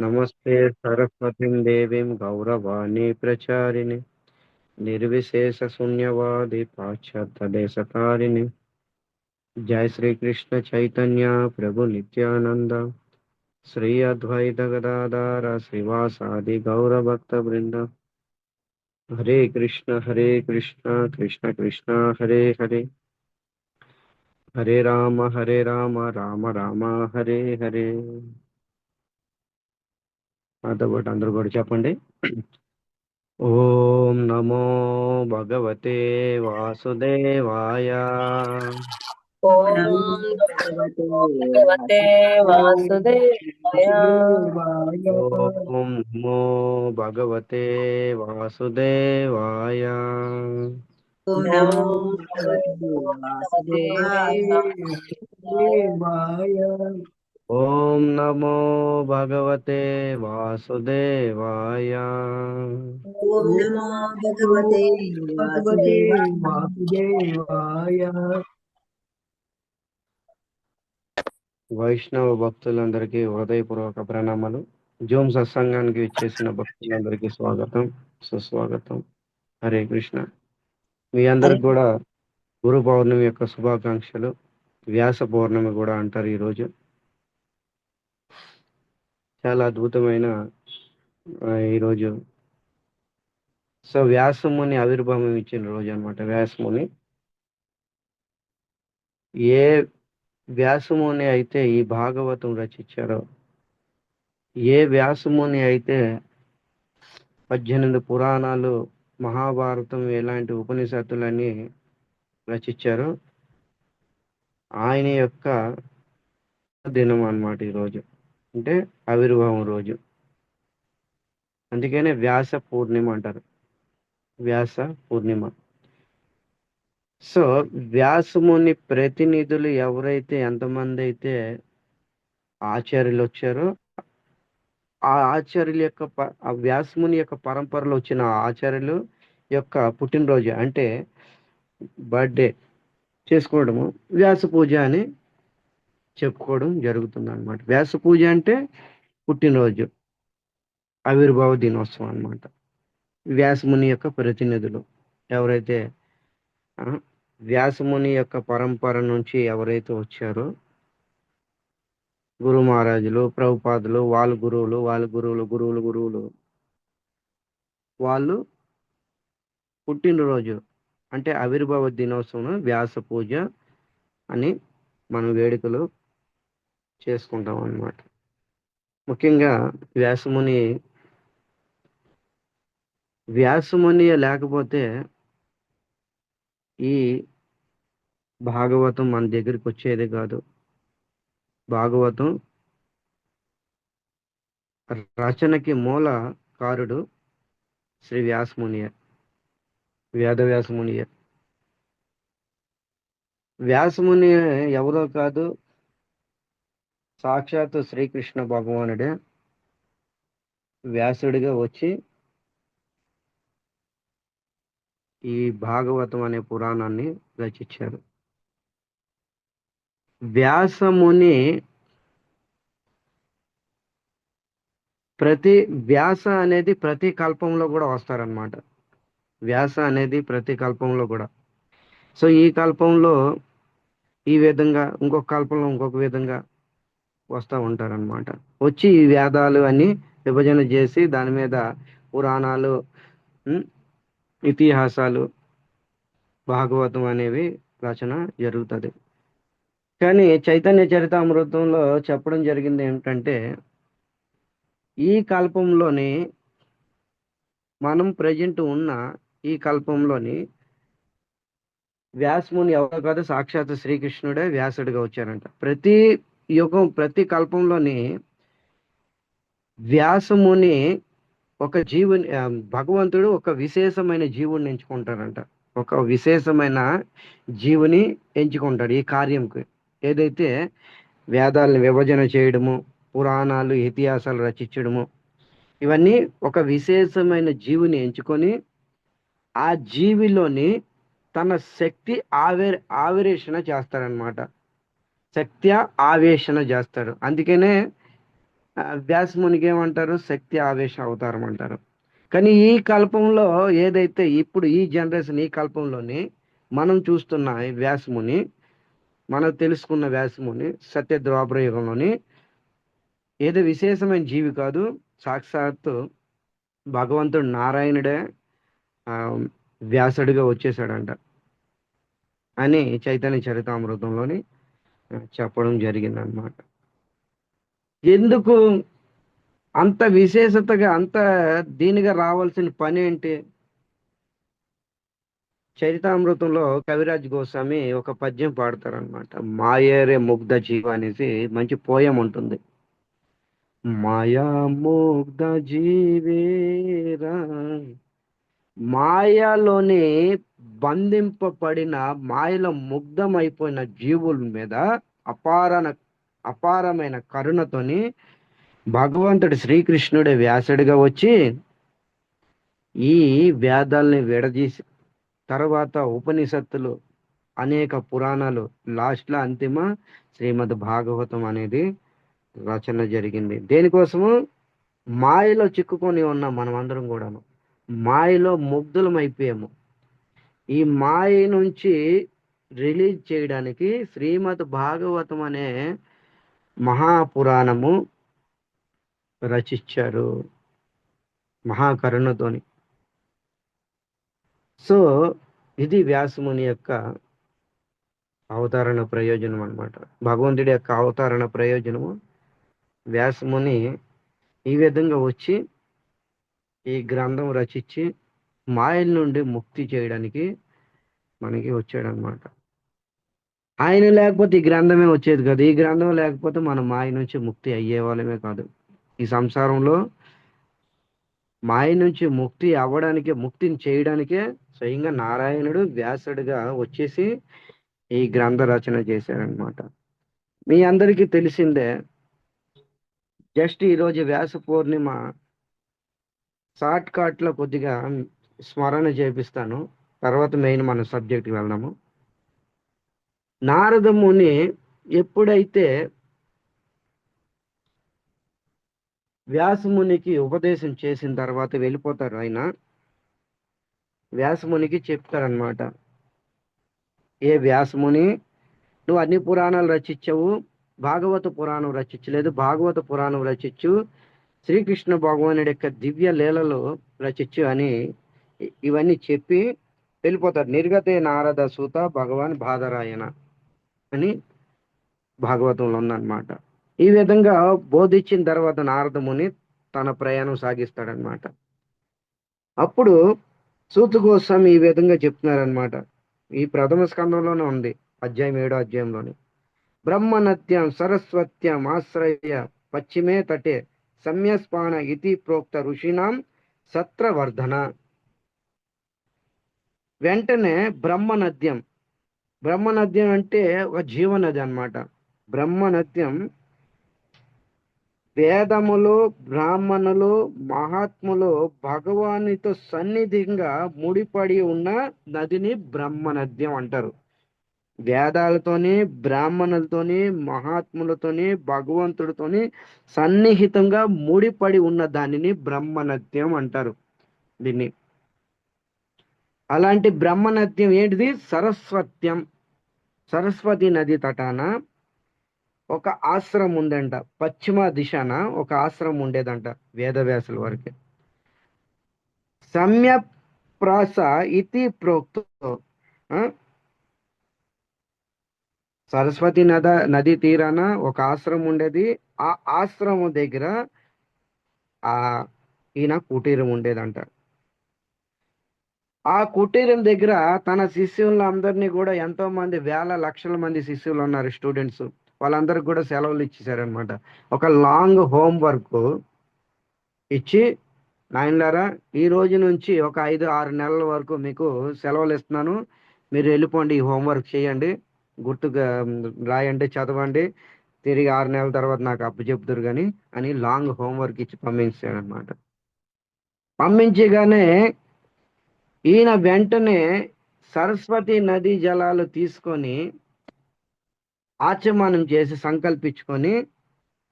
నమస్తే సరస్వతిం దేవీం గౌరవాణి ప్రచారిణి నిర్విశేష శూన్యవాది పాశ్చాత్య దేశకారిణి. జై శ్రీకృష్ణ చైతన్య ప్రభు నిత్యానంద శ్రీ అద్వైత గదాధార శ్రీవాసాది గౌరభక్త బృంద. హరే కృష్ణ కృష్ణ కృష్ణ హరే హరే, హరే రామ రామ రామ హరే హరే. నాతో పాటు అందరూ కూడా చెప్పండి. ఓం నమో భగవతే వాసుదేవాయ. ఓం భగవతే వాసుదేవాయ. ఓం నమో భగవతే వాసుదేవాయ. ఓం నమో భగవతే వాసుదేవాయ. ఓం నమో భగవతే వాసుదేవాయ. ఓం నమో భగవతే వాసుదేవాయ. వైష్ణవ భక్తులందరికీ హృదయపూర్వక ప్రణామాలు. జూమ్ సత్సంగానికి ఇచ్చేసిన భక్తులందరికీ స్వాగతం, సుస్వాగతం. హరే కృష్ణ. మీ అందరికి కూడా గురు పౌర్ణమి యొక్క శుభాకాంక్షలు. వ్యాస పౌర్ణమి కూడా అంటారు ఈరోజు. చాలా అద్భుతమైన ఈరోజు. సో వ్యాసముని ఆవిర్భావం ఇచ్చిన రోజు అనమాట వ్యాసముని. ఏ వ్యాసముని అయితే ఈ భాగవతం రచించారో, ఏ వ్యాసముని అయితే 18 పురాణాలు, మహాభారతం ఇలాంటి ఉపనిషత్తులన్నీ రచించారో, ఆయన యొక్క దినం అన్నమాట ఈరోజు. అంటే ఆవిర్భావం రోజు. అందుకనే వ్యాస పూర్ణిమ అంటారు, వ్యాస పూర్ణిమ. సో వ్యాసముని ప్రతినిధులు ఎవరైతే, ఎంతమంది అయితే ఆచార్యులు వచ్చారో, ఆ ఆచార్యుల యొక్క ఆ వ్యాసముని యొక్క పరంపరలో వచ్చిన ఆచార్యులు యొక్క పుట్టినరోజు అంటే బర్త్డే చేసుకోవడము వ్యాస పూజ అని చెప్పుకోవడం జరుగుతుంది అనమాట. వ్యాస పూజ అంటే పుట్టినరోజు, ఆవిర్భావ దినోత్సవం అనమాట. వ్యాసముని యొక్క ప్రతినిధులు ఎవరైతే వ్యాసముని యొక్క పరంపర నుంచి ఎవరైతే వచ్చారో, గురు మహారాజులు, ప్రభుపాదులు, వాళ్ళ గురువులు వాళ్ళు పుట్టినరోజు అంటే ఆవిర్భావ దినోత్సవం వ్యాస పూజ అని మనం వేడుకలు చేసుకుంటాం అన్నమాట. ముఖ్యంగా వ్యాసముని లేకపోతే ఈ భాగవతం మన దగ్గరికి వచ్చేది కాదు. భాగవతం రచనకి మూలకారుడు శ్రీ వ్యాసమునియ, వేదవ్యాసమునియ. వ్యాసముని ఎవరో కాదు, సాక్షాత్తు శ్రీకృష్ణ భగవానుడే వ్యాసుడిగా వచ్చి ఈ భాగవతం అనే పురాణాన్ని రచించారు. వ్యాసముని వ్యాస అనేది ప్రతి కల్పంలో కూడా వస్తారనమాట. వ్యాస అనేది ప్రతి కల్పంలో కూడా. సో ఈ కల్పంలో ఈ విధంగా, ఇంకొక కల్పంలో ఇంకొక విధంగా వస్తూ ఉంటారనమాట. వచ్చి ఈ వేదాలు అన్ని విభజన చేసి దాని మీద పురాణాలు, ఇతిహాసాలు, భాగవతం అనేవి రచన జరుగుతుంది. కానీ చైతన్య చరితామృతంలో చెప్పడం జరిగింది ఏమిటంటే, ఈ కల్పంలోని మనం ప్రజెంట్ ఉన్న ఈ కల్పంలోని వ్యాసముని ఎవరో కాదు, సాక్షాత్ శ్రీకృష్ణుడే వ్యాసుడిగా వచ్చారంట. ప్రతి యుగం, ప్రతి కల్పంలోని వ్యాసముని ఒక జీవుని, భగవంతుడు ఒక విశేషమైన జీవుని ఎంచుకుంటారంట. ఒక విశేషమైన జీవుని ఎంచుకుంటాడు ఈ కార్యంకి. ఏదైతే వేదాలను విభజన చేయడము, పురాణాలు, ఇతిహాసాలు రచించడము, ఇవన్నీ ఒక విశేషమైన జీవిని ఎంచుకొని ఆ జీవిలోని తన శక్తి ఆవిరేషణ చేస్తారనమాట. శక్తి ఆవేశన చేస్తాడు. అందుకనే వ్యాసమునికి ఏమంటారు? శక్తి ఆవేశ అవతారం అంటారు. కానీ ఈ కల్పంలో ఏదైతే ఇప్పుడు ఈ జనరేషన్ ఈ కల్పంలోని మనం చూస్తున్న ఈ వ్యాసముని, మనం తెలుసుకున్న వ్యాసముని సత్య ద్వాపర యుగంలోని ఏదో విశేషమైన జీవి కాదు, సాక్షాత్తు భగవంతుడు నారాయణుడే ఆ, వ్యాసుడిగా వచ్చేసాడంట అని చైతన్య చరితామృతంలోని చెప్పడం జరిగిందనమాట. ఎందుకు అంత విశేషతగా అంత దీనిగా రావాల్సిన పని ఏంటి? చరితామృతంలో కవిరాజ్ గోస్వామి ఒక పద్యం పాడతారనమాట. మాయేరే ముగ్ధ జీవ అనేసి మంచి పోయం ఉంటుంది. మాయా ముగ్ధ జీవేరా, మాయలోని బంధింపబడిన మాయలో ముగ్ధమైపోయిన జీవుల మీద అపారణ అపారమైన కరుణతోని భగవంతుడు శ్రీకృష్ణుడే వ్యాసుడిగా వచ్చి ఈ వేదాల్ని విడదీసి తర్వాత ఉపనిషత్తులు అనేక పురాణాలు లాస్ట్లో అంతిమ శ్రీమద్ భాగవతం అనేది రచన జరిగింది. దేనికోసము? మాయలో చిక్కుకొని ఉన్నాం మనం అందరం కూడాను. మాయలో ముగ్ధులం అయిపోయాము. ఈ మాయ నుంచి రిలీజ్ చేయడానికి శ్రీమద్ భాగవతం అనే మహాపురాణము రచించారు మహాకరుణతోని. సో ఇది వ్యాసముని యొక్క అవతరణ ప్రయోజనం అన్నమాట. భగవంతుడి యొక్క అవతరణ ప్రయోజనము వ్యాసముని ఈ విధంగా వచ్చి ఈ గ్రంథం రచించి మాయల నుండి ముక్తి చేయడానికి మనకి వచ్చాడనమాట. ఆయన లేకపోతే ఈ గ్రంథమే వచ్చేది కాదు. ఈ గ్రంథం లేకపోతే మనం మాయ నుంచి ముక్తి అయ్యే వాళ్ళమే కాదు. ఈ సంసారంలో మాయ నుంచి ముక్తి అవ్వడానికే, ముక్తిని చేయడానికే స్వయంగా నారాయణుడు వ్యాసుడిగా వచ్చేసి ఈ గ్రంథ రచన చేశారనమాట. మీ అందరికీ తెలిసిందే. జస్ట్ ఈరోజు వ్యాస పూర్ణిమ షార్ట్ కట్ లో కొద్దిగా స్మరణ చేపిస్తాను, తర్వాత మెయిన్ మన సబ్జెక్ట్కి వెళ్దాము. నారద ముని ఎప్పుడైతే వ్యాసమునికి ఉపదేశం చేసిన తర్వాత వెళ్ళిపోతారు. ఆయన వ్యాసమునికి చెప్తారనమాట, ఏ వ్యాసముని, నువ్వు అన్ని పురాణాలు రచించావు, భాగవత పురాణం రచించలేదు. భాగవత పురాణం రచించు, శ్రీకృష్ణ భగవానుడి యొక్క దివ్య లీలలు రచించు అని ఇవన్నీ చెప్పి వెళ్ళిపోతారు. నిర్గతే నారద సూత భగవాన్ బాదరాయణ అని భాగవతంలో ఉందన్నమాట. ఈ విధంగా బోధించిన తర్వాత నారదముని తన ప్రయాణం సాగిస్తాడనమాట. అప్పుడు సూత గోస్వామి ఈ విధంగా చెప్తున్నారనమాట. ఈ ప్రథమ స్కందంలోనే ఉంది, అధ్యాయం 7వ అధ్యాయంలోని. బ్రహ్మనత్యం సరస్వత్యం ఆశ్రయ పశ్చిమే తటే సమ్యస్పాన ఇతి ప్రోక్త ఋషినాం సత్రవర్ధన. వెంటనే బ్రహ్మనద్యం, బ్రహ్మనద్యం అంటే ఒక జీవనది అన్నమాట. బ్రహ్మనద్యం వేదములు, బ్రాహ్మణులు, మహాత్ములు భగవానితో సన్నిధిగా ముడిపడి ఉన్న నదిని బ్రహ్మనద్యం అంటారు. వేదాలతోని, బ్రాహ్మణులతోని, మహాత్ములతోని, భగవంతుడితోని సన్నిహితంగా ముడిపడి ఉన్న దానిని బ్రహ్మనద్యం అంటారు దీన్ని. అలాంటి బ్రహ్మనద్యం ఏంటిది? సరస్వత్యం. సరస్వతి నది తటాన ఒక ఆశ్రమం ఉందంట. పశ్చిమ దిశాన ఒక ఆశ్రమం ఉండేదంట వేదవ్యాసుల వారికి. సమ్యప్రాస ఇతి ప్రోక్తో, సరస్వతి నది తీరాన ఒక ఆశ్రమం ఉండేది. ఆ ఆశ్రమం దగ్గర ఆ ఈయన కుటీరం ఉండేదంట. ఆ కుటీరం దగ్గర తన శిష్యులందరినీ కూడా, ఎంతో మంది వేల లక్షల మంది శిష్యులు ఉన్నారు, స్టూడెంట్స్, వాళ్ళందరికి కూడా సెలవులు ఇచ్చేసారనమాట. ఒక లాంగ్ హోంవర్క్ ఇచ్చి, నాయనలారా ఈ రోజు నుంచి ఒక 5-6 నెలల వరకు మీకు సెలవులు ఇస్తున్నాను, మీరు వెళ్ళిపోండి, ఈ హోంవర్క్ చేయండి, గుర్తుగా రాయండి, చదవండి, తిరిగి 6 నెలల తర్వాత నాకు అప్పు చెప్తారు కానీ అని లాంగ్ హోంవర్క్ ఇచ్చి పంపించాడనమాట. పంపించగానే ఈయన వెంటనే సరస్వతి నదీ జలాలు తీసుకొని ఆచమనం చేసి సంకల్పించుకొని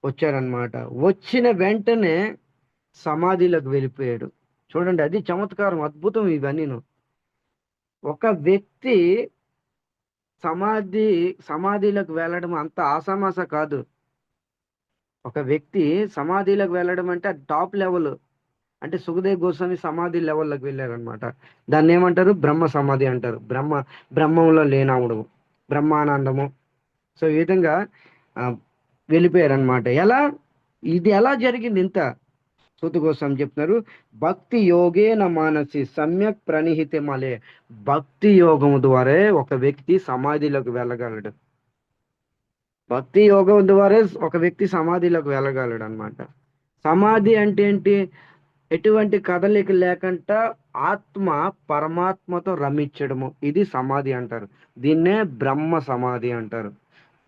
వచ్చారనమాట. వచ్చిన వెంటనే సమాధిలోకి వెళ్ళిపోయాడు. చూడండి, అది చమత్కారం, అద్భుతం ఇవన్నీను. ఒక వ్యక్తి సమాధి సమాధిలోకి వెళ్ళడం అంత ఆసామాస కాదు. ఒక వ్యక్తి సమాధిలోకి వెళ్ళడం అంటే అది టాప్ లెవెల్. అంటే సుఖదేవ్ గోస్వామి సమాధి లెవెల్లోకి వెళ్ళారనమాట. దాన్ని ఏమంటారు? బ్రహ్మ సమాధి అంటారు. బ్రహ్మంలో లీనమవడం, బ్రహ్మానందము. సో ఈ విధంగా ఆ, వెళ్ళిపోయారనమాట. ఇది ఎలా జరిగింది ఇంత? సూత గోస్వామి చెప్తున్నారు, భక్తి యోగేన మానసి సమ్యక్ ప్రణిహితే మలే. భక్తి యోగం ద్వారా ఒక వ్యక్తి సమాధిలోకి వెళ్ళగలడు. భక్తి యోగం ద్వారా ఒక వ్యక్తి సమాధిలోకి వెళ్ళగలడు అనమాట. సమాధి అంటే ఏంటి? ఎటువంటి కదలిక లేకుండా ఆత్మ పరమాత్మతో రమించడము, ఇది సమాధి అంటారు. దీన్నే బ్రహ్మ సమాధి అంటారు.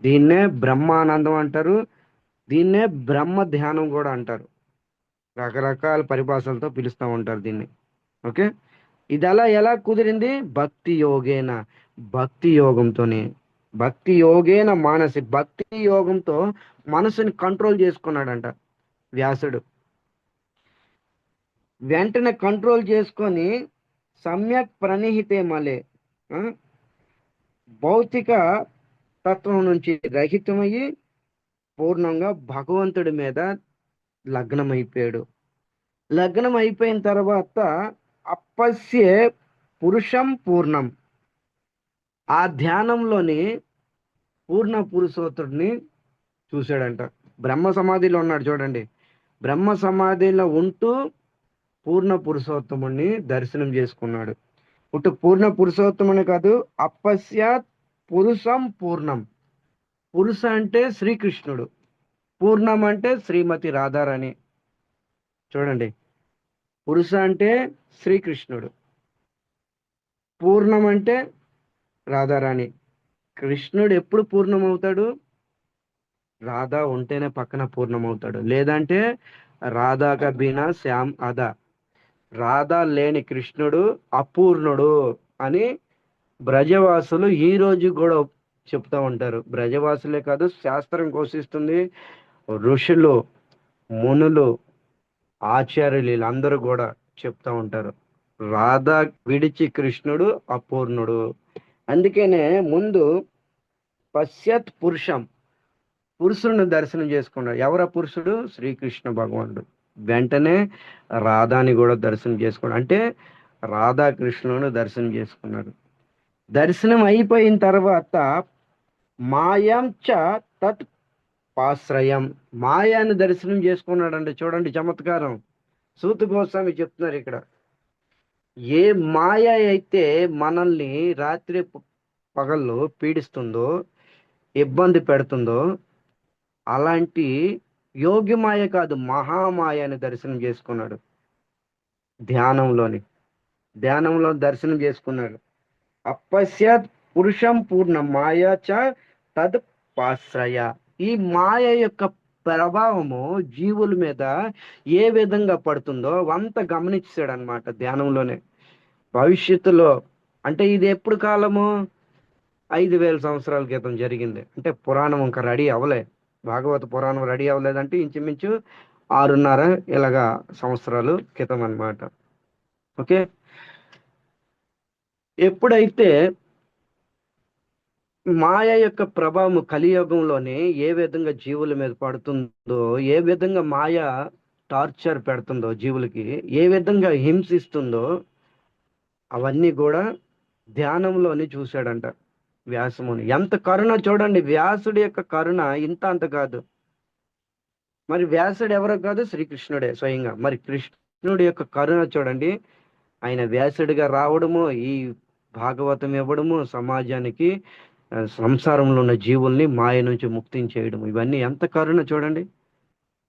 దీన్నే బ్రహ్మానందం అంటారు. దీన్నే బ్రహ్మ ధ్యానం కూడా అంటారు. రకరకాల పరిభాషలతో పిలుస్తూ ఉంటారు దీన్ని. ఓకే, ఇది ఎలా కుదిరింది? భక్తి యోగేన, భక్తి యోగంతోనే. భక్తి యోగేన మానసి, భక్తి యోగంతో మనసుని కంట్రోల్ చేసుకున్నాడంట వ్యాసుడు. వెంటనే కంట్రోల్ చేసుకొని సమ్యక్ ప్రణిహితే మలే, ఆ, భౌతిక తత్వం నుంచి రహితమయ్యి పూర్ణంగా భగవంతుడి మీద లగ్నమైపోయాడు. లగ్నం అయిపోయిన తర్వాత అప్పస్యే పురుషం పూర్ణం, ఆ ధ్యానంలోని పూర్ణ పురుషోత్తుడిని చూశాడంట. బ్రహ్మ సమాధిలో ఉన్నాడు చూడండి. బ్రహ్మ సమాధిలో ఉంటూ పూర్ణ పురుషోత్తముని దర్శనం చేసుకున్నాడు. ఇటు పూర్ణ పురుషోత్తముని కాదు, అప్పస్యాత్ పురుషం పూర్ణం. పురుష అంటే శ్రీకృష్ణుడు, పూర్ణం అంటే శ్రీమతి రాధారాణి. చూడండి, పురుష అంటే శ్రీకృష్ణుడు, పూర్ణం అంటే రాధారాణి. కృష్ణుడు ఎప్పుడు పూర్ణమవుతాడు? రాధా ఉంటేనే పక్కన పూర్ణమవుతాడు, లేదంటే రాధాక బినా శ్యామ్ అదా. రాధా లేని కృష్ణుడు అపూర్ణుడు అని బ్రజవాసులు ఈ రోజు కూడా చెప్తా ఉంటారు. బ్రజవాసులే కాదు, శాస్త్రం ఘోషిస్తుంది. ఋషులు, మునులు, ఆచార్యులు వీళ్ళందరూ కూడా చెప్తా ఉంటారు, రాధా విడిచి కృష్ణుడు అపూర్ణుడు. అందుకనే ముందు పశ్యత్ పురుషం, పురుషుడిని దర్శనం చేసుకున్నాడు. ఎవరా పురుషుడు? శ్రీకృష్ణ భగవానుడు. వెంటనే రాధాని కూడా దర్శనం చేసుకున్నాడు. అంటే రాధాకృష్ణుని దర్శనం చేసుకున్నాడు. దర్శనం అయిపోయిన తర్వాత మాయం చ తత్ పాశ్రయం, మాయాన్ని దర్శనం చేసుకున్నాడండి. చూడండి చమత్కారం, సూత గోస్వామి చెప్తున్నారు ఇక్కడ. ఏ మాయ అయితే మనల్ని రాత్రి పగళ్ళు పీడిస్తుందో, ఇబ్బంది పెడుతుందో, అలాంటి యోగి మాయ కాదు, మహామాయని దర్శనం చేసుకున్నాడు. ధ్యానంలో దర్శనం చేసుకున్నాడు. అపశ్యత్ పురుషం పూర్ణ మాయా చ తద్ పాశ్రయ. ఈ మాయ యొక్క ప్రభావము జీవుల మీద ఏ విధంగా పడుతుందో అంత గమనించాడు అనమాట ధ్యానంలోనే. భవిష్యత్తులో అంటే ఇది ఎప్పుడు కాలము? 5,000 సంవత్సరాల క్రితం జరిగింది. అంటే పురాణం ఇంకా రెడీ అవ్వలే, భాగవత పురాణం రెడీ అవ్వలేదంటే ఇంచుమించు 6.5 ఇలాగా సంవత్సరాలు క్రితం అన్నమాట. ఓకే, ఎప్పుడైతే మాయ యొక్క ప్రభావం కలియుగంలోనే ఏ విధంగా జీవుల మీద పడుతుందో, ఏ విధంగా మాయ టార్చర్ పెడుతుందో, జీవులకి ఏ విధంగా హింసిస్తుందో, అవన్నీ కూడా ధ్యానంలోని చూశాడంట వ్యాసముని. ఎంత కరుణ చూడండి, వ్యాసుడి యొక్క కరుణ ఇంత అంత కాదు. మరి వ్యాసుడు ఎవరో కాదు, శ్రీకృష్ణుడే స్వయంగా. మరి కృష్ణుడి యొక్క కరుణ చూడండి, ఆయన వ్యాసుడిగా రావడము, ఈ భాగవతం ఇవ్వడము, సమాజానికి సంసారంలో ఉన్న జీవుల్ని మాయ నుంచి ముక్తిని చేయడం, ఇవన్నీ ఎంత కరుణ చూడండి.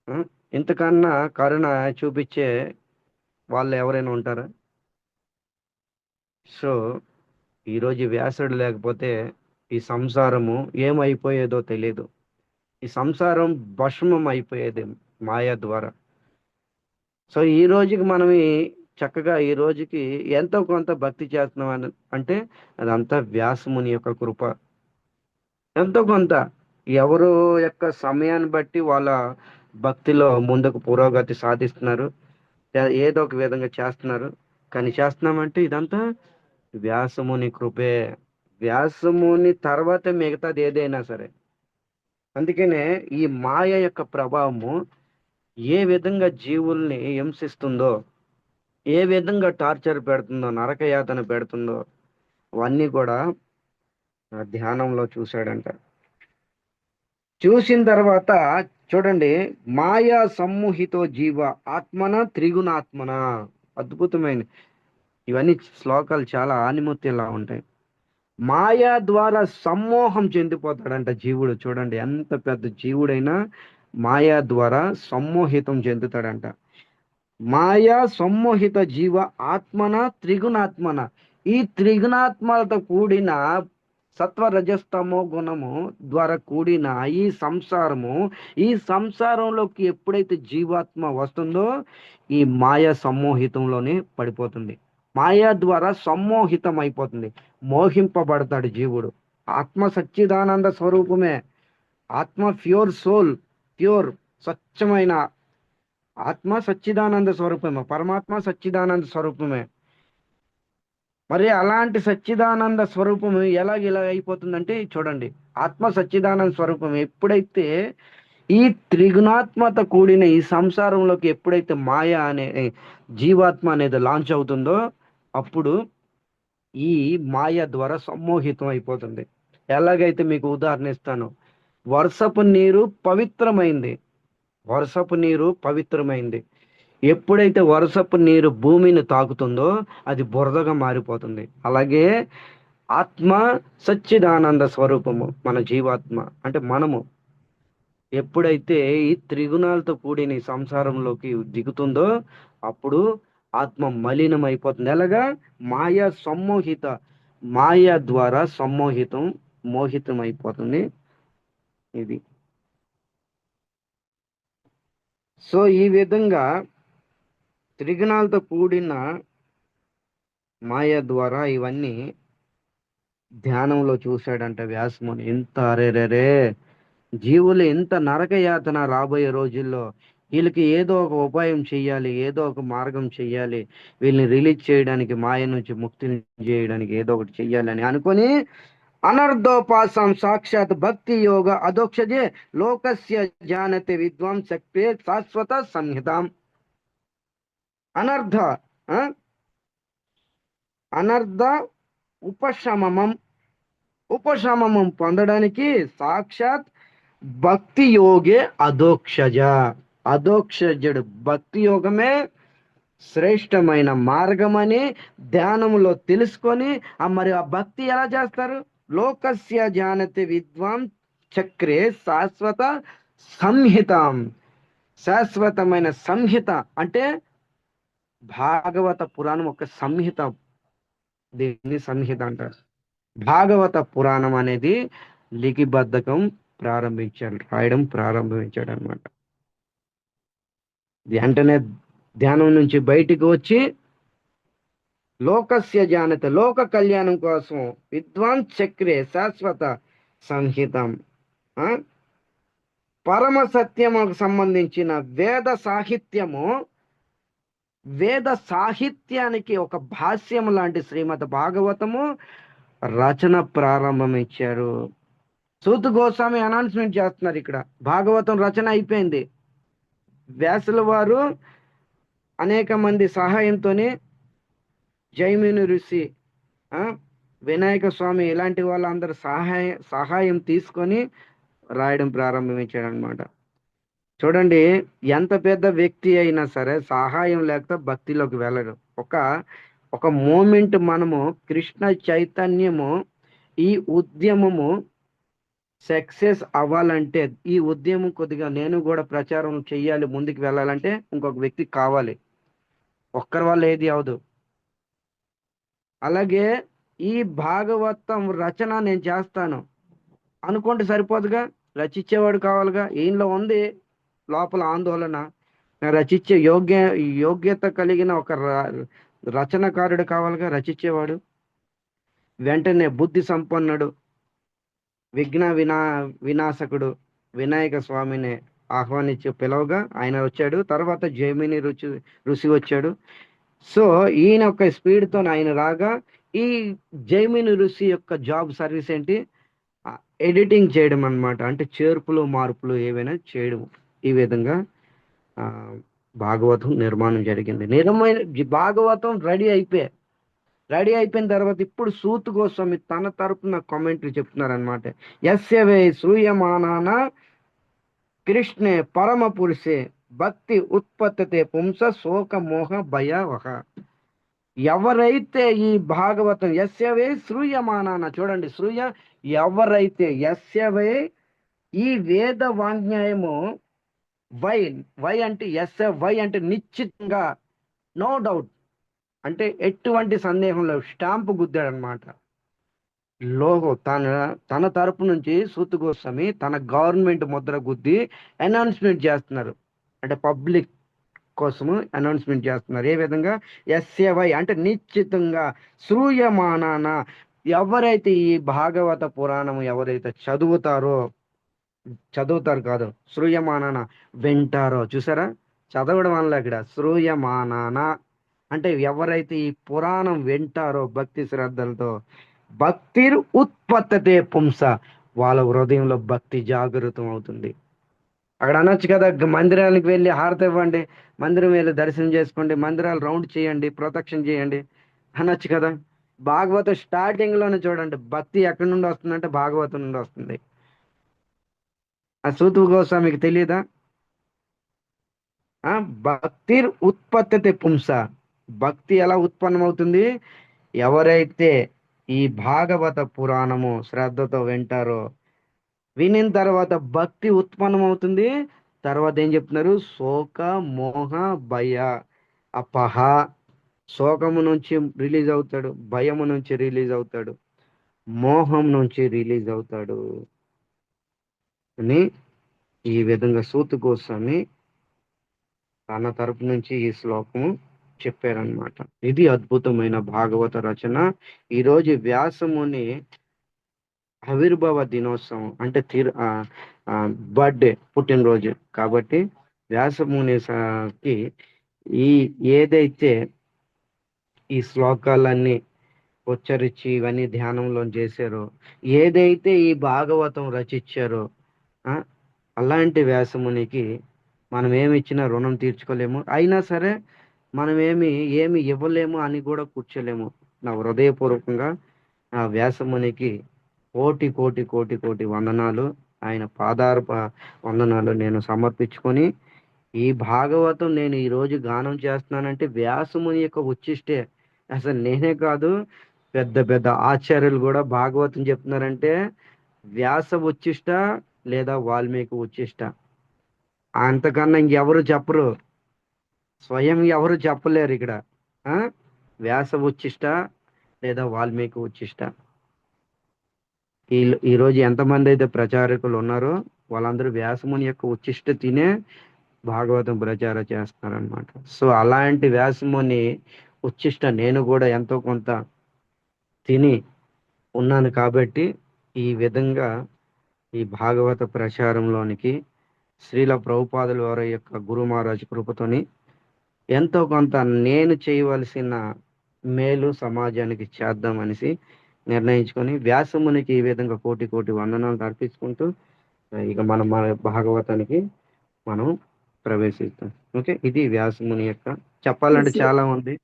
ఆ, ఇంతకన్నా కరుణ చూపించే వాళ్ళు ఎవరైనా ఉంటారా? సో ఈరోజు వ్యాసుడు లేకపోతే ఈ సంసారము ఏమైపోయేదో తెలియదు. ఈ సంసారం భస్మం అయిపోయేది మాయ ద్వారా. సో ఈ రోజుకి మనం చక్కగా ఈ రోజుకి ఎంతో కొంత భక్తి చేస్తున్నాం అంటే అదంతా వ్యాసముని యొక్క కృప. ఎంతో కొంత ఎవరు యొక్క సమయాన్ని బట్టి వాళ్ళ భక్తిలో ముందుకు పురోగతి సాధిస్తున్నారు, ఏదో ఒక విధంగా చేస్తున్నారు. కానీ చేస్తున్నామంటే ఇదంతా వ్యాసముని కృపే. వ్యాసముని తర్వాత మిగతాది ఏదైనా సరే. అందుకనే ఈ మాయ యొక్క ప్రభావము ఏ విధంగా జీవుల్ని హింసిస్తుందో, ఏ విధంగా టార్చర్ పెడుతుందో, నరకయాతన పెడుతుందో అవన్నీ కూడా ఆ ధ్యానంలో చూశాడంట. చూసిన తర్వాత చూడండి, మాయా సమ్మోహితో జీవ ఆత్మన త్రిగుణాత్మన. అద్భుతమైన ఇవన్నీ శ్లోకాలు చాలా ఆనిముత్యంలా ఉంటాయి. మాయా ద్వారా సమ్మోహం చెందిపోతాడంట జీవుడు. చూడండి, ఎంత పెద్ద జీవుడైనా మాయా ద్వారా సమ్మోహితం చెందుతాడంట. మాయా సమ్మోహిత జీవ ఆత్మన త్రిగుణాత్మన. ఈ త్రిగుణాత్మలతో కూడిన సత్వ రజస్తమో గుణము ద్వారా కూడిన ఈ సంసారంలోకి ఎప్పుడైతే జీవాత్మ వస్తుందో ఈ మాయా సమ్మోహితంలోనే పడిపోతుంది. మాయా ద్వారా సమ్మోహితం అయిపోతుంది, మోహింపబడతాడు జీవుడు. ఆత్మ సచ్చిదానంద స్వరూపమే. ఆత్మ ప్యూర్ సోల్, ప్యూర్ స్వచ్ఛమైన ఆత్మ సచ్చిదానంద స్వరూపమే, పరమాత్మ సచ్చిదానంద స్వరూపమే. మరి అలాంటి సచ్చిదానంద స్వరూపము ఇలా అయిపోతుందంటే చూడండి, ఆత్మ సచ్చిదానంద స్వరూపం ఎప్పుడైతే ఈ త్రిగుణాత్మత కూడిన ఈ సంసారంలోకి ఎప్పుడైతే మాయ అనే జీవాత్మ అనేది లాంచ్ అవుతుందో అప్పుడు ఈ మాయ ద్వారా సమ్మోహితం అయిపోతుంది. ఎలాగైతే మీకు ఉదాహరణ ఇస్తాను. వర్షపు నీరు పవిత్రమైంది. వర్షపు నీరు పవిత్రమైంది. ఎప్పుడైతే వర్షపు నీరు భూమిని తాకుతుందో అది బురదగా మారిపోతుంది. అలాగే ఆత్మ సచ్చిదానంద స్వరూపము, మన జీవాత్మ అంటే మనము ఎప్పుడైతే ఈ త్రిగుణాలతో కూడిన ఈ సంసారంలోకి దిగుతుందో అప్పుడు ఆత్మ మలినం అయిపోతుంది. ఎలాగా? మాయ ద్వారా మోహితం అయిపోతుంది ఇది. సో ఈ విధంగా త్రిగుణాలతో కూడిన మాయ ద్వారా ఇవన్నీ ధ్యానంలో చూశాడంట వ్యాసముని. ఎంత అరేరే జీవులు ఎంత నరక యాతన రాబోయే రోజుల్లో. వీళ్ళకి ఏదో ఒక ఉపాయం చెయ్యాలి, ఏదో ఒక మార్గం చెయ్యాలి, వీళ్ళని రిలీజ్ చేయడానికి, మాయ నుంచి ముక్తిని చేయడానికి ఏదో ఒకటి చెయ్యాలని అనుకొని అనర్ధోపాసం సాక్షాత్ భక్తి యోగ అధోక్షజే లోకస్య జానతే విద్వాం శక్తే శాశ్వత సంహితాం. అనర్ధ అనర్ధ ఉపశమనం పొందడానికి సాక్షాత్ భక్తి యోగే అధోక్షజుడు భక్తి యోగమే శ్రేష్టమైన మార్గమని ధ్యానంలో తెలుసుకొని మరి ఆ భక్తి ఎలా చేస్తారు? లోకస్య జానతి విద్వాం చక్రే శాశ్వత సంహితం. శాశ్వతమైన సంహిత అంటే భాగవత పురాణం ఒక సంహిత. దీన్ని సంహిత అంటారు. భాగవత పురాణం అనేది లిఖిబద్ధకం రాయడం ప్రారంభించాడు అనమాట. వెంటనే ధ్యానం నుంచి బయటికి వచ్చి లోకస్య జానత, లోక కళ్యాణం కోసం విద్వాన్ చక్రే శాశ్వత సంహితం, పరమ సత్యముకు సంబంధించిన వేద సాహిత్యానికి ఒక భాష్యం లాంటి శ్రీమద్ భాగవతము రచన ప్రారంభించారు. సూత గోస్వామి అనౌన్స్మెంట్ చేస్తున్నారు, ఇక్కడ భాగవతం రచన అయిపోయింది. వ్యాసుల వారు అనేక మంది సహాయంతోనే జైమిని ఋషి, వినాయక స్వామి ఇలాంటి వాళ్ళందరూ సహాయం తీసుకొని రాయడం ప్రారంభించాడు అనమాట. చూడండి, ఎంత పెద్ద వ్యక్తి అయినా సరే సహాయం లేకపోతే భక్తిలోకి వెళ్ళరు. ఒక మూమెంట్ మనము కృష్ణ చైతన్యము ఈ ఉద్యమము సక్సెస్ అవ్వాలంటే, ఈ ఉద్యమం కొద్దిగా నేను కూడా ప్రచారం చెయ్యాలి, ముందుకు వెళ్ళాలంటే ఇంకొక వ్యక్తి కావాలి. ఒక్కరి వల్ల ఏది అవదు. అలాగే ఈ భాగవతం రచన నేను చేస్తాను అనుకుంటే సరిపోదుగా, రచించేవాడు కావాలిగా. ఈయనలో ఉంది లోపల ఆందోళన, రచించే యోగ్యత కలిగిన ఒక రచనకారుడు కావాలిగా, రచించేవాడు. వెంటనే బుద్ధి సంపన్నుడు, విఘ్న వినాశకుడు వినాయక స్వామిని ఆహ్వానించి పిలవగా ఆయన వచ్చాడు. తర్వాత జైమిని ఋషి వచ్చాడు. సో ఈయన యొక్క స్పీడ్ తో ఆయన రాగా, ఈ జైమిని ఋషి యొక్క జాబ్ సర్వీస్ ఏంటి? ఎడిటింగ్ చేయడం అన్నమాట. అంటే చేర్పులు మార్పులు ఏవైనా చేయడం. ఈ విధంగా ఆ భాగవతం నిర్మాణం జరిగింది. భాగవతం రెడీ అయిపోయిన తర్వాత ఇప్పుడు సూత్ గోస్వామి తన తరపున కామెంటరీ చెప్తున్నారనమాట. యస్య వై శ్రూయమానాన కృష్ణే పరమ పురుషే భక్తి ఉత్పత్తే పుంస శోక మోహ భయవహ. ఎవరైతే ఈ భాగవతం యస్యవే శ్రూయమానాన, చూడండి ఎవరైతే యస్యవే ఈ వేద వాంగ్మయము వై వై అంటే వై అంటే నిశ్చితంగా, నో డౌట్, అంటే ఎటువంటి సందేహం లేదు, స్టాంపు గుద్దాడనమాట. లోగో తన తరపు నుంచి సూత్ గోస్వామి తన గవర్నమెంట్ ముద్ర గుద్ది అనౌన్స్మెంట్ చేస్తున్నారు. అంటే పబ్లిక్ కోసము అనౌన్స్మెంట్ చేస్తున్నారు. ఏ విధంగా? ఎస్ఏవై అంటే నిశ్చితంగా, శ్రూయమానాన, ఎవరైతే ఈ భాగవత పురాణం ఎవరైతే చదువుతారు కాదు, శ్రూయమానాన వింటారో. చూసారా, చదవడం వల్ల ఇక్కడ శ్రూయమానాన అంటే ఎవరైతే ఈ పురాణం వింటారో భక్తి శ్రద్ధలతో, భక్తిర్ ఉత్పత్తతే పుంస, వాళ్ళ హృదయంలో భక్తి జాగృతం అవుతుంది. అక్కడ అనొచ్చు కదా, మందిరానికి వెళ్ళి హారతి ఇవ్వండి, మందిరం వెళ్ళి దర్శనం చేసుకోండి, మందిరాలు రౌండ్ చేయండి, ప్రదక్షిణ చేయండి అనొచ్చు కదా. భాగవతం స్టార్టింగ్ లోనే చూడండి, భక్తి ఎక్కడి నుండి వస్తుందంటే భాగవతం నుండి వస్తుంది. ఆ సూతు గోస్వామికి తెలియదా? భక్తిర్ ఉత్పత్తతే పుంస, భక్తి ఎలా ఉత్పన్నమవుతుంది? ఎవరైతే ఈ భాగవత పురాణము శ్రద్ధతో వింటారో, వినిన తర్వాత భక్తి ఉత్పన్నమవుతుంది. తర్వాత ఏం చెప్తున్నారు? శోక మోహ భయ అపహ. శోకము నుంచి రిలీజ్ అవుతాడు, భయము నుంచి రిలీజ్ అవుతాడు, మోహం నుంచి రిలీజ్ అవుతాడు అని ఈ విధంగా సూతు గోస్వామి తన తరపు నుంచి ఈ శ్లోకము చెప్పారనమాట. ఇది అద్భుతమైన భాగవత రచన. ఈరోజు వ్యాసముని ఆవిర్భావ దినోత్సవం, అంటే బర్త్డే, పుట్టినరోజు కాబట్టి వ్యాసమునికి ఈ ఏదైతే ఈ శ్లోకాలన్నీ ఉచ్చరించి ఇవన్నీ ధ్యానంలో చేశారో, ఏదైతే ఈ భాగవతం రచించారో, అలాంటి వ్యాసమునికి మనం ఏమి ఇచ్చినా రుణం తీర్చుకోలేము. అయినా సరే మనం ఏమి ఇవ్వలేము అని కూడా కూర్చోలేము. నా హృదయపూర్వకంగా ఆ వ్యాసమునికి కోటి కోటి కోటి కోటి వందనాలు, ఆయన వందనాలు నేను సమర్పించుకొని, ఈ భాగవతం నేను ఈరోజు గానం చేస్తున్నానంటే వ్యాసముని యొక్క ఉచ్చిష్టే. అసలు నేనే కాదు, పెద్ద పెద్ద ఆచార్యులు కూడా భాగవతం చెప్తున్నారంటే వ్యాస ఉచ్చిష్ట లేదా వాల్మీకి ఉచ్చిష్ట. అంతకన్నా ఇంకెవరు చెప్పరు, స్వయం ఎవరు చెప్పలేరు ఇక్కడ. వ్యాస ఉచ్చిష్ట లేదా వాల్మీకి ఉచ్చిష్ట. ఈరోజు ఎంతమంది అయితే ప్రచారకులు ఉన్నారో వాళ్ళందరూ వ్యాసముని యొక్క ఉచ్చిష్ట తినే భాగవతం ప్రచారం చేస్తున్నారనమాట. సో అలాంటి వ్యాసముని ఉచ్చిష్ట నేను కూడా ఎంతో కొంత తిని ఉన్నాను కాబట్టి ఈ విధంగా ఈ భాగవత ప్రచారంలోనికి శ్రీల ప్రభుపాదుల వారి యొక్క గురు మహారాజ్ కృపతోని ఎంతో కొంత నేను చేయవలసిన మేలు సమాజానికి చేద్దామనేసి నిర్ణయించుకొని వ్యాసమునికి ఈ విధంగా కోటి కోటి వందనాలు అర్పించుకుంటూ ఇక మన భాగవతానికి మనం ప్రవేశిస్తాం. ఓకే, ఇది వ్యాసముని యొక్క, చెప్పాలంటే చాలా ఉంది.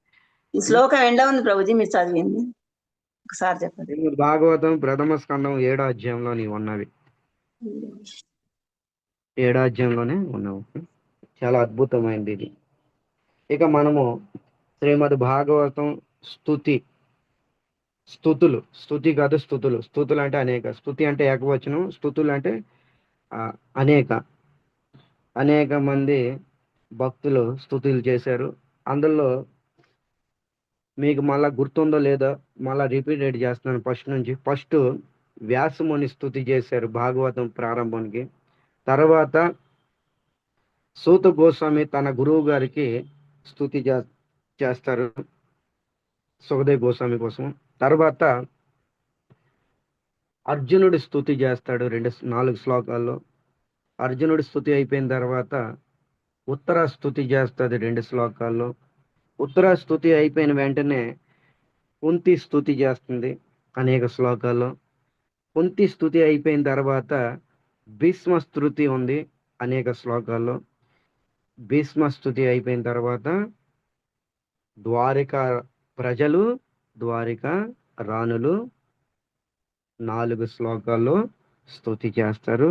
ఈ శ్లోకం ఎండ ఉంది ప్రభుజీ, మీరు చదివింది ఒకసారి చెప్పండి. భాగవతం ప్రథమ స్కందం 7వ అధ్యాయంలో నీవు ఉన్నవి, 7వ అధ్యాయంలోనే ఉన్నావు. చాలా అద్భుతమైనది ఇది. ఇక మనము శ్రీమద్ భాగవతం స్తుతి కాదు, స్తుతులు అంటే అనేక, స్తుతి అంటే ఏకవచనం, స్తుతులు అంటే అనేక మంది భక్తులు స్తుతులు చేశారు. అందులో మీకు మళ్ళా గుర్తుందో లేదో మళ్ళా రిపీటెడ్ చేస్తున్నాను ఫస్ట్ వ్యాసముని స్తుతి చేశారు భాగవతం ప్రారంభానికి. తర్వాత సూత గోస్వామి తన గురువు గారికి స్తుతి చేస్తారు సుఖదేవ్ గోస్వామి కోసం. తర్వాత అర్జునుడి స్తుతి చేస్తాడు 4 శ్లోకాల్లో. అర్జునుడి స్తుతి అయిపోయిన తర్వాత ఉత్తర స్తుతి చేస్తుంది 2 శ్లోకాల్లో. ఉత్తర స్తుతి అయిపోయిన వెంటనే కుంతి స్తుతి చేస్తుంది అనేక శ్లోకాల్లో. కుంతి స్తుతి అయిపోయిన తర్వాత భీష్మ స్తుతి ఉంది అనేక శ్లోకాల్లో. భీష్మ స్తుతి అయిపోయిన తర్వాత ద్వారిక ప్రజలు, ద్వారిక రాణులు 4 శ్లోకాల్లో స్తుతి చేస్తారు.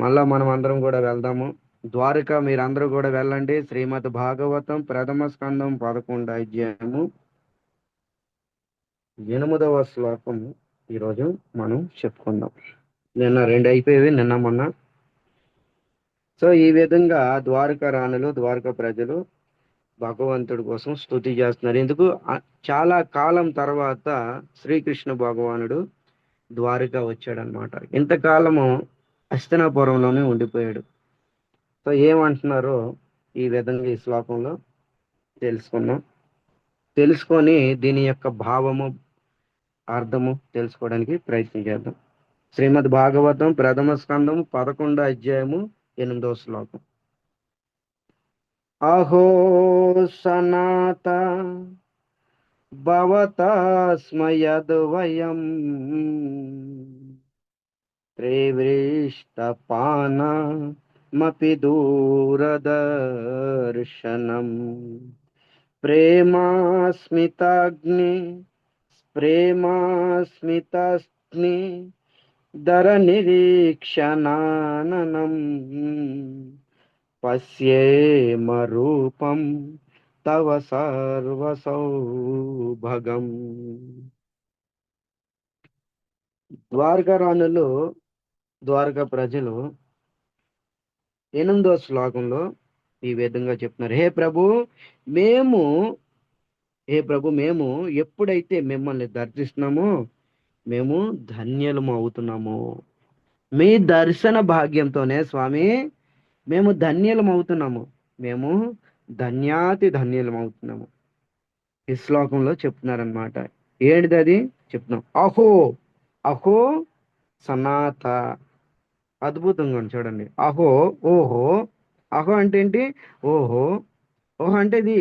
మళ్ళా మనం అందరం కూడా వెళ్దాము. ద్వారక మీరందరూ కూడా వెళ్ళండి. శ్రీమద్ భాగవతం ప్రథమ స్కందం 11వ అధ్యాయము 8వ శ్లోకం ఈరోజు మనం చెప్పుకుందాం. నిన్న 2 అయిపోయేవి, నిన్న మొన్న. సో ఈ విధంగా ద్వారక రాణులు, ద్వారక ప్రజలు భగవంతుడి కోసం స్తుతి చేస్తున్నారు. ఎందుకు? చాలా కాలం తర్వాత శ్రీకృష్ణ భగవానుడు ద్వారక వచ్చాడనమాట. ఇంతకాలము హస్తినాపురంలోనే ఉండిపోయాడు. సో ఏమంటున్నారో ఈ విధంగా ఈ శ్లోకంలో తెలుసుకున్నాం. తెలుసుకొని దీని యొక్క భావము, అర్థము తెలుసుకోవడానికి ప్రయత్నం చేద్దాం. శ్రీమద్ భాగవతం ప్రథమ స్కందం 11వ అధ్యాయము 8వ శ్లోకం. అహో సనాత భవతాస్మయద్వయం త్రివృష్టపానమపి దూరదర్శనం ప్రేమాస్మితాగ్ని దర నిరీక్షణాననం పశ్యేమ రూపం తవ సర్వసౌభగం. ద్వారకా రాణులు, ద్వారకా ప్రజలు 8వ శ్లోకంలో ఈ విధంగా చెప్తున్నారు. హే ప్రభు, మేము ఎప్పుడైతే మిమ్మల్ని దర్శిస్తున్నామో మేము ధన్యులము అవుతున్నాము. మీ దర్శన భాగ్యంతోనే స్వామి మేము ధన్యులం అవుతున్నాము. మేము ధన్యాతి ధన్యులం అవుతున్నాము. ఈ శ్లోకంలో చెప్తున్నారనమాట. ఏంటిది అది చెప్తున్నాం. అహో అహో సనాత. అద్భుతంగా ఉంది చూడండి. అహో, ఓహో. అహో అంటే ఏంటి? ఓహో. ఓహో అంటే ఇది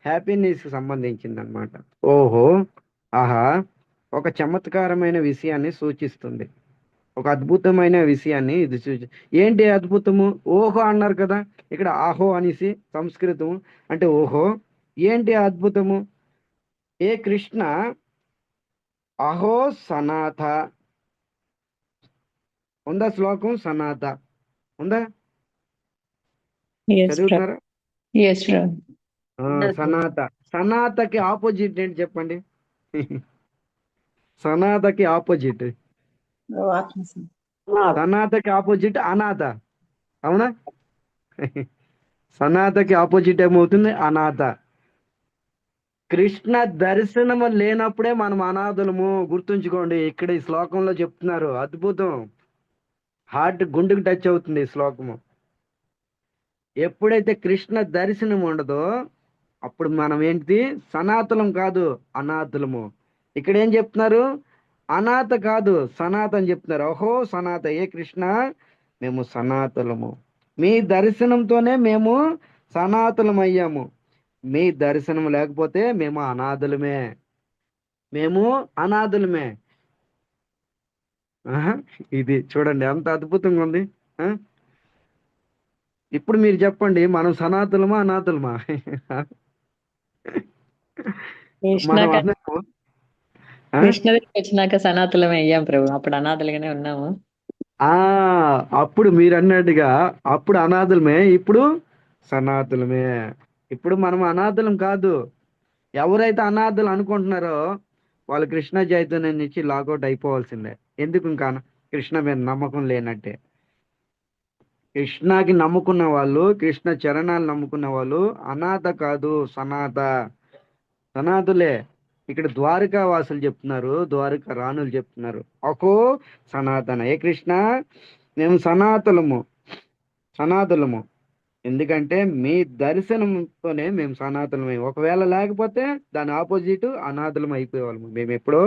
హ్యాపీనెస్ కి సంబంధించింది అనమాట. ఓహో, ఆహా, ఒక చమత్కారమైన విషయాన్ని సూచిస్తుంది. ఒక అద్భుతమైన విషయాన్ని ఇది ఏంటి అద్భుతము? ఓహో అన్నారు కదా ఇక్కడ. ఆహో అనేసి సంస్కృతము అంటే ఓహో. ఏంటి అద్భుతము? ఏ కృష్ణ అహో సనాథ ఉందా? శ్లోకం సనాథ ఉందా? చదువుతున్నారా? సనాథ. సనాథకి ఆపోజిట్ ఏంటి చెప్పండి? సనాథకి ఆపోజిట్, సనాథకి ఆపోజిట్ అనాథ. అవునా? సనాథకి ఆపోజిట్ ఏమవుతుంది? అనాథ. కృష్ణ దర్శనము లేనప్పుడే మనం అనాథులము. గుర్తుంచుకోండి. ఇక్కడ ఈ శ్లోకంలో చెప్తున్నారు. అద్భుతం. హార్ట్, గుండెకి టచ్ అవుతుంది ఈ శ్లోకము. ఎప్పుడైతే కృష్ణ దర్శనం ఉండదో అప్పుడు మనం ఏంటి? సనాతనం కాదు, అనాథులము. ఇక్కడ ఏం చెప్తున్నారు? అనాథ కాదు, సనాతన అని చెప్తున్నారు. ఓహో సనాత, ఏ కృష్ణ మేము సనాతనము. మీ దర్శనంతోనే మేము సనాతనం అయ్యాము. మీ దర్శనం లేకపోతే మేము అనాథులమే. మేము అనాథులమే. ఇది చూడండి ఎంత అద్భుతంగా ఉంది. ఇప్పుడు మీరు చెప్పండి, మనం సనాతనమా అనాథులమా? మనం అన్నాము. కృష్ణ దగ్గరికి వచ్చినాక సనాతనమే అయ్యాం ప్రభు. అప్పుడు అనాథలుగానే ఉన్నాము. అప్పుడు మీరు అన్నట్టుగా అప్పుడు అనాథులమే, ఇప్పుడు సనాతనమే. ఇప్పుడు మనం అనాథులం కాదు. ఎవరైతే అనాథులు అనుకుంటున్నారో వాళ్ళు కృష్ణ చైతన్యం నుంచి లాగౌట్ అయిపోవాల్సిందే. ఎందుకు? ఇంకా కృష్ణ మీద నమ్మకం లేనట్టే. కృష్ణకి నమ్ముకున్న వాళ్ళు, కృష్ణ చరణాలు నమ్ముకున్న వాళ్ళు అనాథ కాదు, సనాథ. సనాథులే. ఇక్కడ ద్వారకా వాసులు చెప్తున్నారు, ద్వారకా రాణులు చెప్తున్నారు. అకో సనాతన, ఏ కృష్ణ మేము సనాతనము, సనాతనము. ఎందుకంటే మీ దర్శనంతోనే మేము సనాతనమై, ఒకవేళ లేకపోతే దాని ఆపోజిట్ అనాథలం అయిపోయేవాళ్ళము. మేము ఎప్పుడో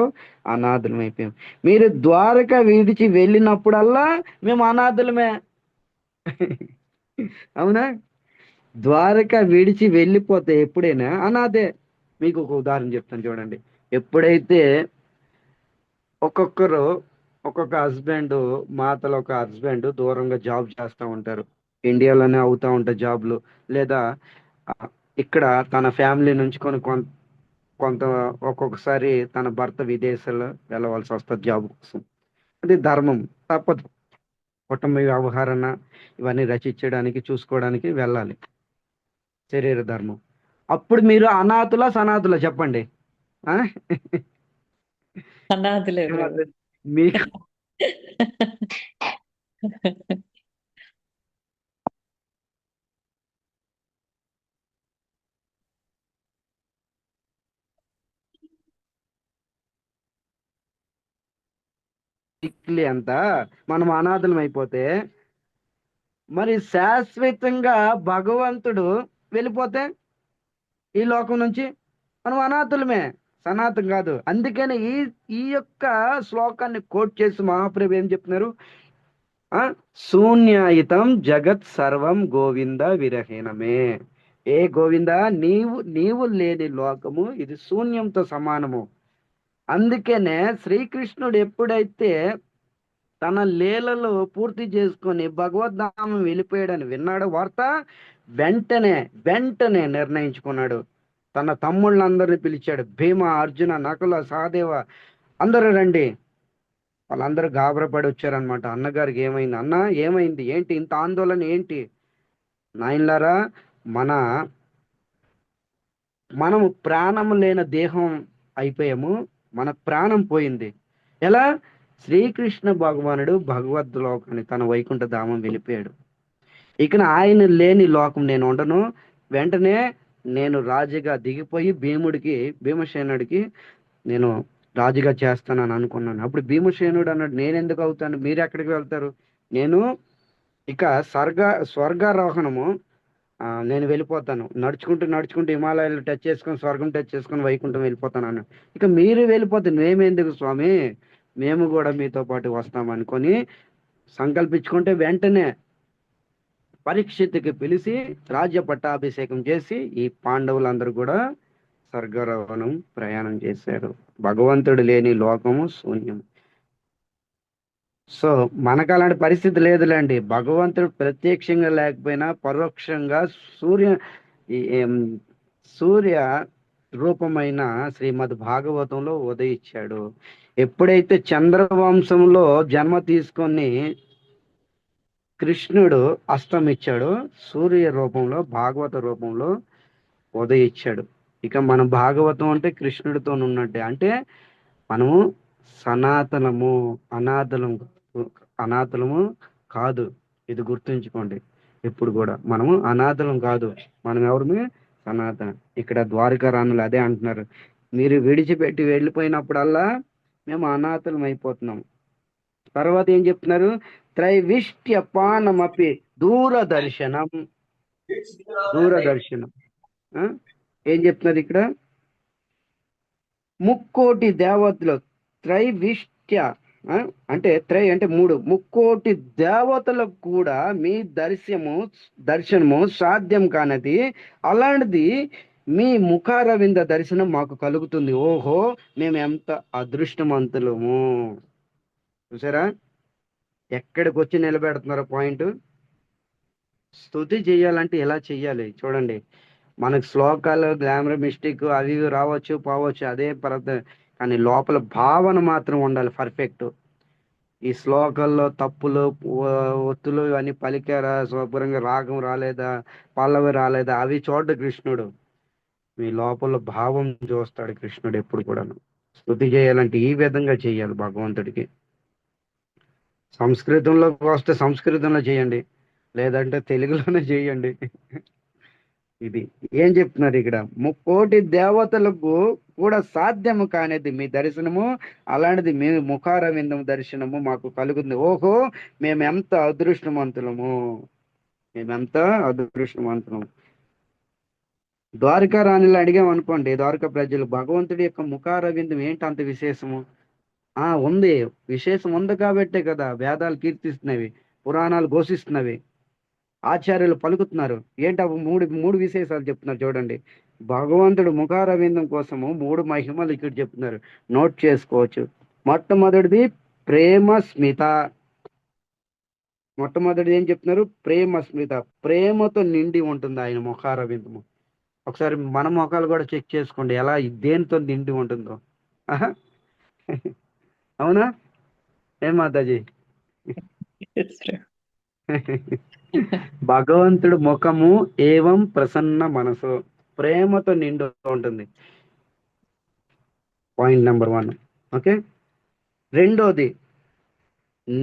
అనాథలం అయిపోయాం. మీరు ద్వారక విడిచి వెళ్ళినప్పుడల్లా మేము అనాథలమే. అవునా? ద్వారక విడిచి వెళ్ళిపోతే ఎప్పుడైనా అనాథే. మీకు ఒక ఉదాహరణ చెప్తాను చూడండి. ఎప్పుడైతే ఒక్కొక్కరు ఒక్కొక్క హస్బెండ్, మాతలో ఒక హస్బెండ్ దూరంగా జాబ్ చేస్తూ ఉంటారు. ఇండియాలోనే అవుతూ ఉంటాయి జాబ్లు, లేదా ఆ, ఇక్కడ తన ఫ్యామిలీ నుంచి కొంత కొంత ఒక్కొక్కసారి తన భర్త విదేశాల్లో వెళ్ళవలసి వస్తుంది జాబ్ కోసం. అది ధర్మం, తప్పదు. కుటుంబ వ్యవహారాన ఇవన్నీ రచించడానికి చూసుకోవడానికి వెళ్ళాలి, శరీర ధర్మం. అప్పుడు మీరు అనాథుల సనాథుల చెప్పండి. ఆ? అనాథలే ప్రభు. మీకు దిక్కులే అంత మనం అనాథలం అయిపోతే, మరి శాశ్వతంగా భగవంతుడు వెళ్ళిపోతే ఈ లోకం నుంచి మనం అనాథులమే, సనాతనం కాదు. అందుకని ఈ యొక్క శ్లోకాన్ని కోట్ చేసి మహాప్రభు ఏం చెప్తున్నారు? ఆ శూన్యాయితం జగత్ సర్వం గోవింద విరహీనమే. ఏ గోవింద, నీవు లేని లోకము ఇది శూన్యంతో సమానము. అందుకనే శ్రీకృష్ణుడు ఎప్పుడైతే తన లీలలు పూర్తి చేసుకొని భగవద్ధామం వెళ్ళిపోయాడని విన్నాడు వార్త, వెంటనే వెంటనే నిర్ణయించుకున్నాడు. తన తమ్ముళ్ళందరినీ పిలిచాడు. భీమ, అర్జున, నకుల, సహదేవ అందరూ రండి. వాళ్ళందరూ గాబరపడి వచ్చారనమాట. అన్నగారికి ఏమైంది? అన్న ఏమైంది? ఏంటి ఇంత ఆందోళన ఏంటి? నాయనలారా, మన మనము ప్రాణం లేని దేహం అయిపోయాము. మన ప్రాణం పోయింది. ఎలా? శ్రీకృష్ణ భగవానుడు భగవద్ లోకాన్ని, తన వైకుంఠ ధామం వెళ్ళిపోయాడు. ఇక ఆయన లేని లోకం నేను ఉండను. వెంటనే నేను రాజుగా దిగిపోయి భీమసేనుడికి నేను రాజుగా చేస్తానని అనుకున్నాను. అప్పుడు భీమసేనుడు అన్నాడు, నేను ఎందుకు అవుతాను? మీరు ఎక్కడికి వెళ్తారు? నేను ఇక స్వర్గారోహణము, నేను వెళ్ళిపోతాను. నడుచుకుంటూ నడుచుకుంటూ హిమాలయాలు టచ్ చేసుకొని, స్వర్గం టచ్ చేసుకొని వైకుంఠం వెళ్ళిపోతాను అన్నాడు. ఇక మీరు వెళ్ళిపోతే మేమెందుకు స్వామి, మేము కూడా మీతో పాటు వస్తాం అనుకొని సంకల్పించుకుంటే, వెంటనే పరీక్షిత్తుకి పిలిచి రాజ్య పట్టాభిషేకం చేసి ఈ పాండవులందరూ కూడా స్వర్గారోహణం ప్రయాణం చేశారు. భగవంతుడు లేని లోకము శూన్యం. సో మనకు అలాంటి పరిస్థితి లేదులేండి. భగవంతుడు ప్రత్యక్షంగా లేకపోయినా పరోక్షంగా సూర్య ఏం, సూర్య రూపమైన శ్రీమద్ భాగవతంలో ఉదయించాడు. ఎప్పుడైతే చంద్రవంశంలో జన్మ తీసుకొని కృష్ణుడు అస్తమిచ్చాడు, సూర్య రూపంలో భాగవత రూపంలో ఉదయించాడు. ఇక మన భాగవతం అంటే కృష్ణుడితో ఉన్నట్టే. అంటే మనము సనాతనము, అనాథలము కాదు. ఇది గుర్తుంచుకోండి. ఇప్పుడు కూడా మనము అనాథలం కాదు. మనం ఎవరిమి? సనాతన. ఇక్కడ ద్వారకా రాణులు అదే అంటున్నారు. మీరు విడిచిపెట్టి వెళ్ళిపోయినప్పుడల్లా మేము అనాథలం అయిపోతున్నాం. తర్వాత ఏం చెప్తున్నారు? త్రైవిష్ట్య పానమపి దూరదర్శనం. దూరదర్శనం ఆ? ఏం చెప్తున్నారు ఇక్కడ? ముక్కోటి దేవతలు త్రైవిష్ట్య, అంటే అంటే మూడు, ముక్కోటి దేవతలకు కూడా మీ దర్శనము సాధ్యం కానది. అలాంటిది మీ ముఖారవింద దర్శనం మాకు కలుగుతుంది. ఓహో, మేము ఎంత అదృష్టవంతులము. చూసారా ఎక్కడికి వచ్చి నిలబెడుతున్నారో పాయింట్. స్తుతి చేయాలంటే ఎలా చెయ్యాలి చూడండి. మనకు శ్లోకాలు, గ్లామర్, మిస్టేక్ అవి ఇవి రావచ్చు పోవచ్చు, అదే కానీ లోపల భావన మాత్రం ఉండాలి పర్ఫెక్ట్. ఈ శ్లోకాల్లో తప్పులు, ఒత్తులు ఇవన్నీ పలికారా, శుభ్రంగా రాగం రాలేదా, పల్లవి రాలేదా, అవి చూడ్డు కృష్ణుడు. మీ లోపల భావం చూస్తాడు కృష్ణుడు ఎప్పుడు కూడాను. స్తుతి చేయాలంటే ఈ విధంగా చేయాలి భగవంతుడికి. సంస్కృతంలోకి వస్తే సంస్కృతంలో చేయండి, లేదంటే తెలుగులోనే చేయండి. ఇది ఏం చెప్తున్నారు ఇక్కడ? ముక్కోటి దేవతలకు కూడా సాధ్యము కానిది మీ దర్శనము, అలాంటిది మీ ముఖారవిందం దర్శనము మాకు కలుగుతుంది. ఓహో, మేము ఎంత అదృష్టవంతులము. మేమెంత అదృష్టవంతులం. ద్వారకా రాణిలో అడిగామనుకోండి, ద్వారకా ప్రజలు భగవంతుడి యొక్క ముఖారవిందం ఏంటి అంత విశేషము? ఉంది. విశేషం ఉంది కాబట్టే కదా వేదాలు కీర్తిస్తున్నవి, పురాణాలు ఘోషిస్తున్నవి, ఆచార్యులు పలుకుతున్నారు. ఏంటి అవి? మూడు మూడు విశేషాలు చెప్తున్నారు చూడండి. భగవంతుడు ముఖారవిందం కోసము మూడు మహిమలు ఇక్కడ చెప్తున్నారు, నోట్ చేసుకోవచ్చు. మొట్టమొదటిది ప్రేమ స్మిత. మొట్టమొదటిది ఏం చెప్తున్నారు? ప్రేమ స్మిత. ప్రేమతో నిండి ఉంటుంది ఆయన ముఖారవిందము. ఒకసారి మన ముఖాలు కూడా చెక్ చేసుకోండి, ఎలా దేనితో నిండి ఉంటుందో. ఆహా. అవునా? ఏం మాతాజీ? Yes, ప్రభు. భగవంతుడు ముఖము ఏవం ప్రసన్న మనసు, ప్రేమతో నిండి ఉంటుంది. Point number 1. ఓకే. రెండోది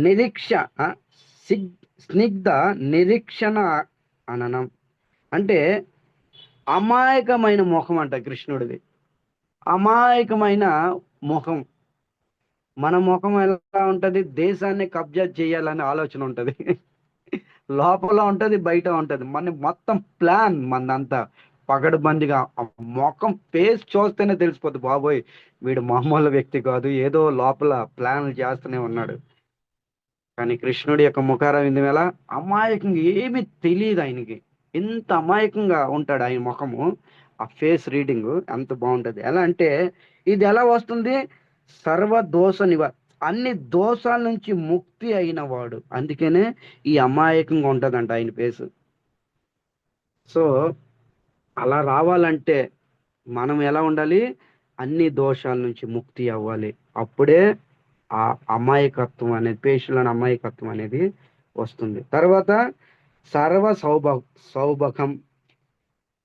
నిరీక్ష ఆ, స్నిగ్ధ నిరీక్షణ అననం. అంటే అమాయకమైన ముఖం అంట కృష్ణుడిది. అమాయకమైన ముఖం. మన ముఖం ఎలా ఉంటది? దేశాన్ని కబ్జా చేయాలనే ఆలోచన ఉంటది. లోపల ఉంటది, బయట ఉంటది. మన మొత్తం ప్లాన్ మనదంతా పగడబందిగా. ఆ ముఖం ఫేస్ చూస్తేనే తెలిసిపోద్ది, బాబోయ్ వీడు మామూలు వ్యక్తి కాదు, ఏదో లోపల ప్లాన్లు చేస్తూనే ఉన్నాడు. కానీ కృష్ణుడి యొక్క ముఖారవిందం ఎలా? అమాయకంగా, ఏమీ తెలియదు ఆయనకి. ఎంత అమాయకంగా ఉంటాడు ఆయన ముఖము. ఆ ఫేస్ రీడింగ్ ఎంత బాగుంటది. ఎలా అంటే ఇది ఎలా వస్తుంది? సర్వ దోష అన్ని దోషాల నుంచి ముక్తి అయిన వాడు. అందుకనే ఈ అమాయకంగా ఉంటదంట ఆయన ఫేస్. సో అలా రావాలంటే మనం ఎలా ఉండాలి? అన్ని దోషాల నుంచి ముక్తి అవ్వాలి. అప్పుడే ఆ అమాయకత్వం అనేది, పేషులోని అమాయకత్వం అనేది వస్తుంది. తర్వాత సర్వ సౌభగం,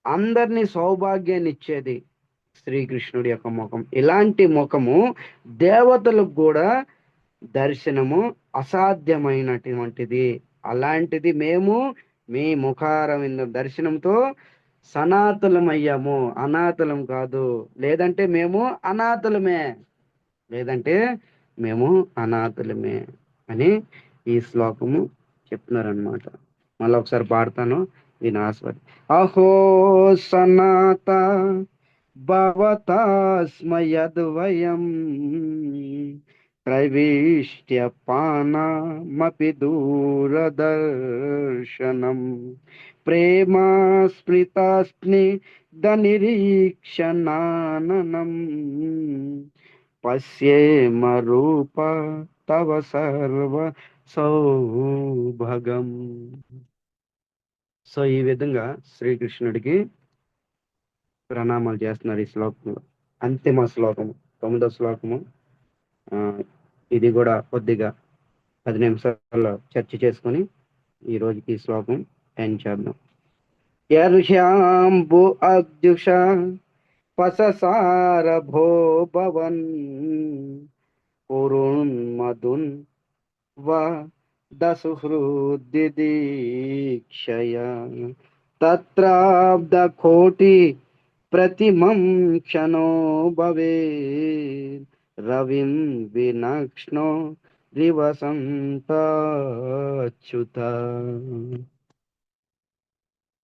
అందరినీ సౌభాగ్యాన్ని ఇచ్చేది శ్రీకృష్ణుడి యొక్క ముఖం. ఇలాంటి ముఖము దేవతలకు కూడా దర్శనము అసాధ్యమైనటువంటిది. అలాంటిది మేము మీ ముఖారవింద దర్శనంతో సనాతనమయ్యాము, అనాథలం కాదు. లేదంటే మేము అనాథలమే, లేదంటే మేము అనాథలమే అని ఈ శ్లోకము చెప్తున్నారనమాట. మళ్ళీ ఒకసారి పాడతాను, దీని ఆస్వాది. అహో సనాత భవతాస్మయద్వయం త్రైవిష్ట్యపానమపి దూరదర్శనం ప్రేమా స్మృతాస్నిగ్ధనిరీక్షణాననం పశ్యేమ రూప తవ సర్వ సౌభగం. సో ఈ విధంగా శ్రీకృష్ణుడికి ప్రణామాలు చేస్తున్నారు ఈ శ్లోకంలో. అంతిమ శ్లోకము, 9వ శ్లోకము. ఇది కూడా కొద్దిగా 10 నిమిషాల్లో చర్చ చేసుకొని ఈ రోజుకి ఈ శ్లోకం ఎండ్ చేద్దాం. యర్హ్యాంబు అద్యుష పససార భో భవన్ పురున్మదున్ వా దసుహృదిదీక్షయ తత్రాబ్ద కోటి ప్రతిమం క్షణో భవే రవిం వినక్ష్ణో రివసంతాచ్యుత.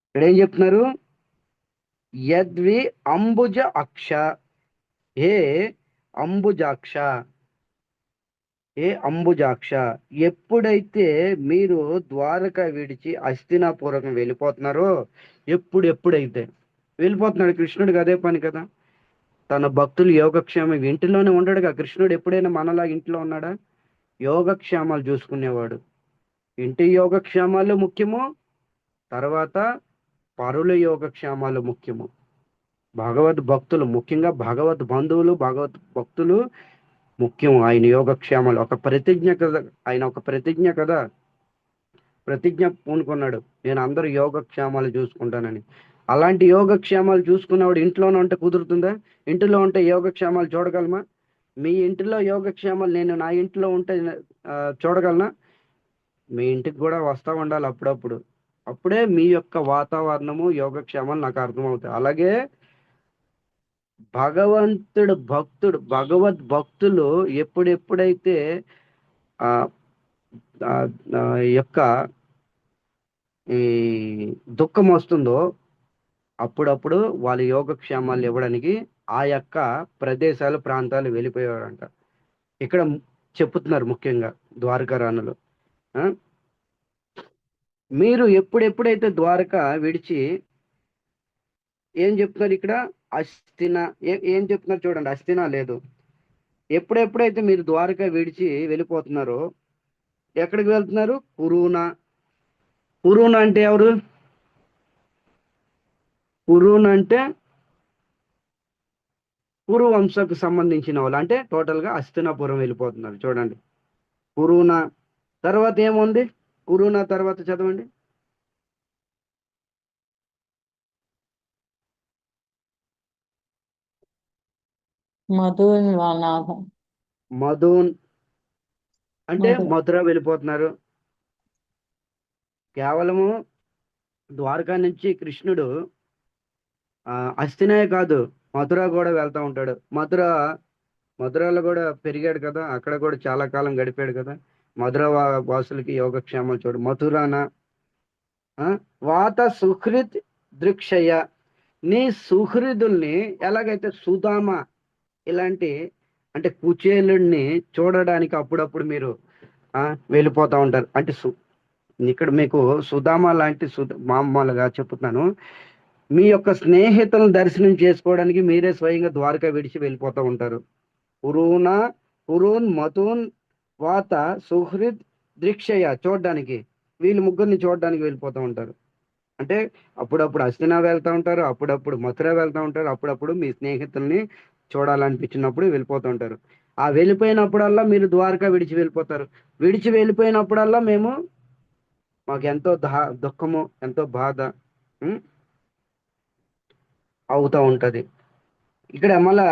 ఇక్కడ ఏం చెప్తున్నారు? యద్వి అంబుజ అక్ష, ఏ అంబుజాక్ష, ఏ అంబుజాక్ష. ఎప్పుడైతే మీరు ద్వారక విడిచి హస్తినాపురం వెళ్ళిపోతున్నారో, ఎప్పుడైతే వెళ్ళిపోతున్నాడు కృష్ణుడికి అదే పని కదా. తన భక్తులు యోగక్షేమం, ఇంటిలోనే ఉండడుగా కృష్ణుడు. ఎప్పుడైనా మనలా ఇంట్లో ఉన్నాడా? యోగక్షేమాలు చూసుకునేవాడు. ఇంటి యోగక్షేమాలు ముఖ్యము, తర్వాత పరుల యోగక్షేమాలు ముఖ్యము. భగవద్ భక్తులు, ముఖ్యంగా భగవద్ బంధువులు, భగవద్ భక్తులు ముఖ్యం. ఆయన యోగక్షేమాలు ఒక ప్రతిజ్ఞ కదా, ఆయన ఒక ప్రతిజ్ఞ కదా, ప్రతిజ్ఞ పూనుకున్నాడు, నేను అందరూ యోగక్షేమాలు చూసుకుంటానని. అలాంటి యోగక్షేమాలు చూసుకున్నవాడు ఇంట్లోనే ఉంటే కుదురుతుందా? ఇంటిలో ఉంటే యోగక్షేమాలు చూడగలమా? మీ ఇంటిలో యోగక్షేమాలు నేను నా ఇంట్లో ఉంటే చూడగలనా? మీ ఇంటికి కూడా వస్తూ ఉండాలి అప్పుడప్పుడు. అప్పుడే మీ యొక్క వాతావరణము, యోగక్షేమాలు నాకు అర్థమవుతాయి. అలాగే భగవద్ భక్తులు ఎప్పుడైతే యొక్క ఈ దుఃఖం వస్తుందో అప్పుడప్పుడు వాళ్ళ యోగక్షేమాలు ఇవ్వడానికి ఆ యొక్క ప్రదేశాలు ప్రాంతాలు వెళ్ళిపోయేవారంట. ఇక్కడ చెప్పుతున్నారు ముఖ్యంగా ద్వారకా రాణులు. ఆ? మీరు ఎప్పుడెప్పుడైతే ద్వారక విడిచి ఏం చెప్తున్నారు ఇక్కడ? అస్థిన ఏం చెప్తున్నారు చూడండి, అస్థిన లేదు. ఎప్పుడెప్పుడైతే మీరు ద్వారక విడిచి వెళ్ళిపోతున్నారో ఎక్కడికి వెళ్తున్నారు? పురూన. పురూన అంటే ఎవరు? పురూన అంటే పురు వంశకు సంబంధించిన వాళ్ళు, అంటే టోటల్ గా హస్తినాపురం వెళ్ళిపోతున్నారు. చూడండి, పురూన తర్వాత ఏముంది? పురూన తర్వాత చదవండి. మధునాథ. మధున్ అంటే మధు. మథుర వెళ్ళిపోతున్నారు. కేవలము ద్వారకా నుంచి కృష్ణుడు అస్థినే కాదు, మథుర కూడా వెళ్తా ఉంటాడు. మధురలో కూడా పెరిగాడు కదా, అక్కడ కూడా చాలా కాలం గడిపాడు కదా. మధుర వాసులకి యోగక్షేమాలు చూడు. మథురాన వాత సుహృద్ దృక్షయ, నీ సుహృదుల్ని ఎలాగైతే సుధామ ఇలాంటి అంటే కుచేలుడిని చూడడానికి అప్పుడప్పుడు మీరు వెళ్ళిపోతా ఉంటారు. అంటే ఇక్కడ మీకు సుధామ లాంటి మామూలుగా చెప్తున్నాను, మీ యొక్క స్నేహితులను దర్శనం చేసుకోవడానికి మీరే స్వయంగా ద్వారకా విడిచి వెళ్ళిపోతూ ఉంటారు. పురూన పురూన్ మధున్ వాత సుహృద్ దృక్షయ చూడడానికి, వీళ్ళు ముగ్గురిని చూడడానికి వెళ్ళిపోతూ ఉంటారు. అంటే అప్పుడప్పుడు హస్తినా వెళ్తూ ఉంటారు, అప్పుడప్పుడు మథుర వెళ్తూ ఉంటారు, అప్పుడప్పుడు మీ స్నేహితుల్ని చూడాలనిపించినప్పుడు వెళ్ళిపోతూ ఉంటారు. ఆ వెళ్ళిపోయినప్పుడల్లా మీరు ద్వారకా విడిచి వెళ్ళిపోతారు. విడిచి వెళ్ళిపోయినప్పుడల్లా మాకు ఎంతో దుఃఖము, ఎంతో బాధ ఉం, అవుతూ ఉంటది. ఇక్కడ మళ్ళా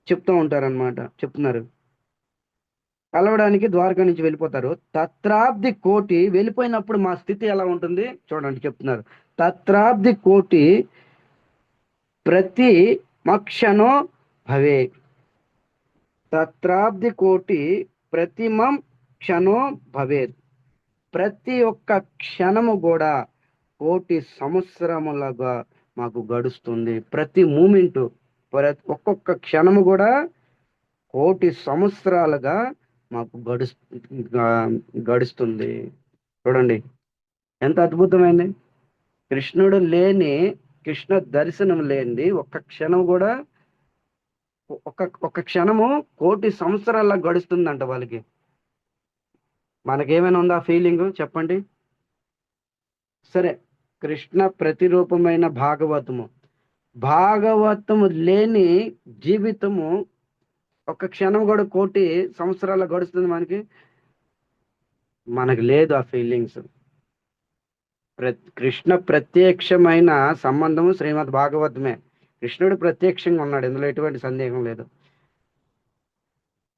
చెప్తూ ఉంటారన్నమాట, చెప్తున్నారు కలవడానికి ద్వారకా నుంచి వెళ్ళిపోతారు. తత్రాబ్ది కోటి వెళ్ళిపోయినప్పుడు మా స్థితి ఎలా ఉంటుంది చూడండి, చెప్తున్నారు. తత్రాబ్ది కోటి ప్రతి మక్షణో భవే. తత్రాబ్ది కోటి ప్రతిమం క్షణో భవేత్. ప్రతి ఒక్క క్షణము కూడా కోటి సంవత్సరములుగా మాకు గడుస్తుంది. ప్రతి మూమెంటు, ఒక్కొక్క క్షణము కూడా కోటి సంవత్సరాలుగా మాకు గడుస్తుంది. చూడండి ఎంత అద్భుతమైంది. కృష్ణుడు లేని, కృష్ణ దర్శనం లేనిది ఒక్క క్షణం కూడా, ఒక్క క్షణము కోటి సంవత్సరాల గడుస్తుందంట వాళ్ళకి. మనకేమైనా ఉందా ఫీలింగ్ చెప్పండి? సరే, కృష్ణ ప్రతిరూపమైన భాగవతము లేని జీవితము ఒక్క క్షణం కూడా కోటి సంవత్సరాల గడుస్తుంది మనకి లేదు ఆ ఫీలింగ్స్. కృష్ణ ప్రత్యక్షమైన సంబంధము శ్రీమద్ భాగవతమే. కృష్ణుడు ప్రత్యక్షంగా ఉన్నాడు, ఇందులో ఎటువంటి సందేహం లేదు.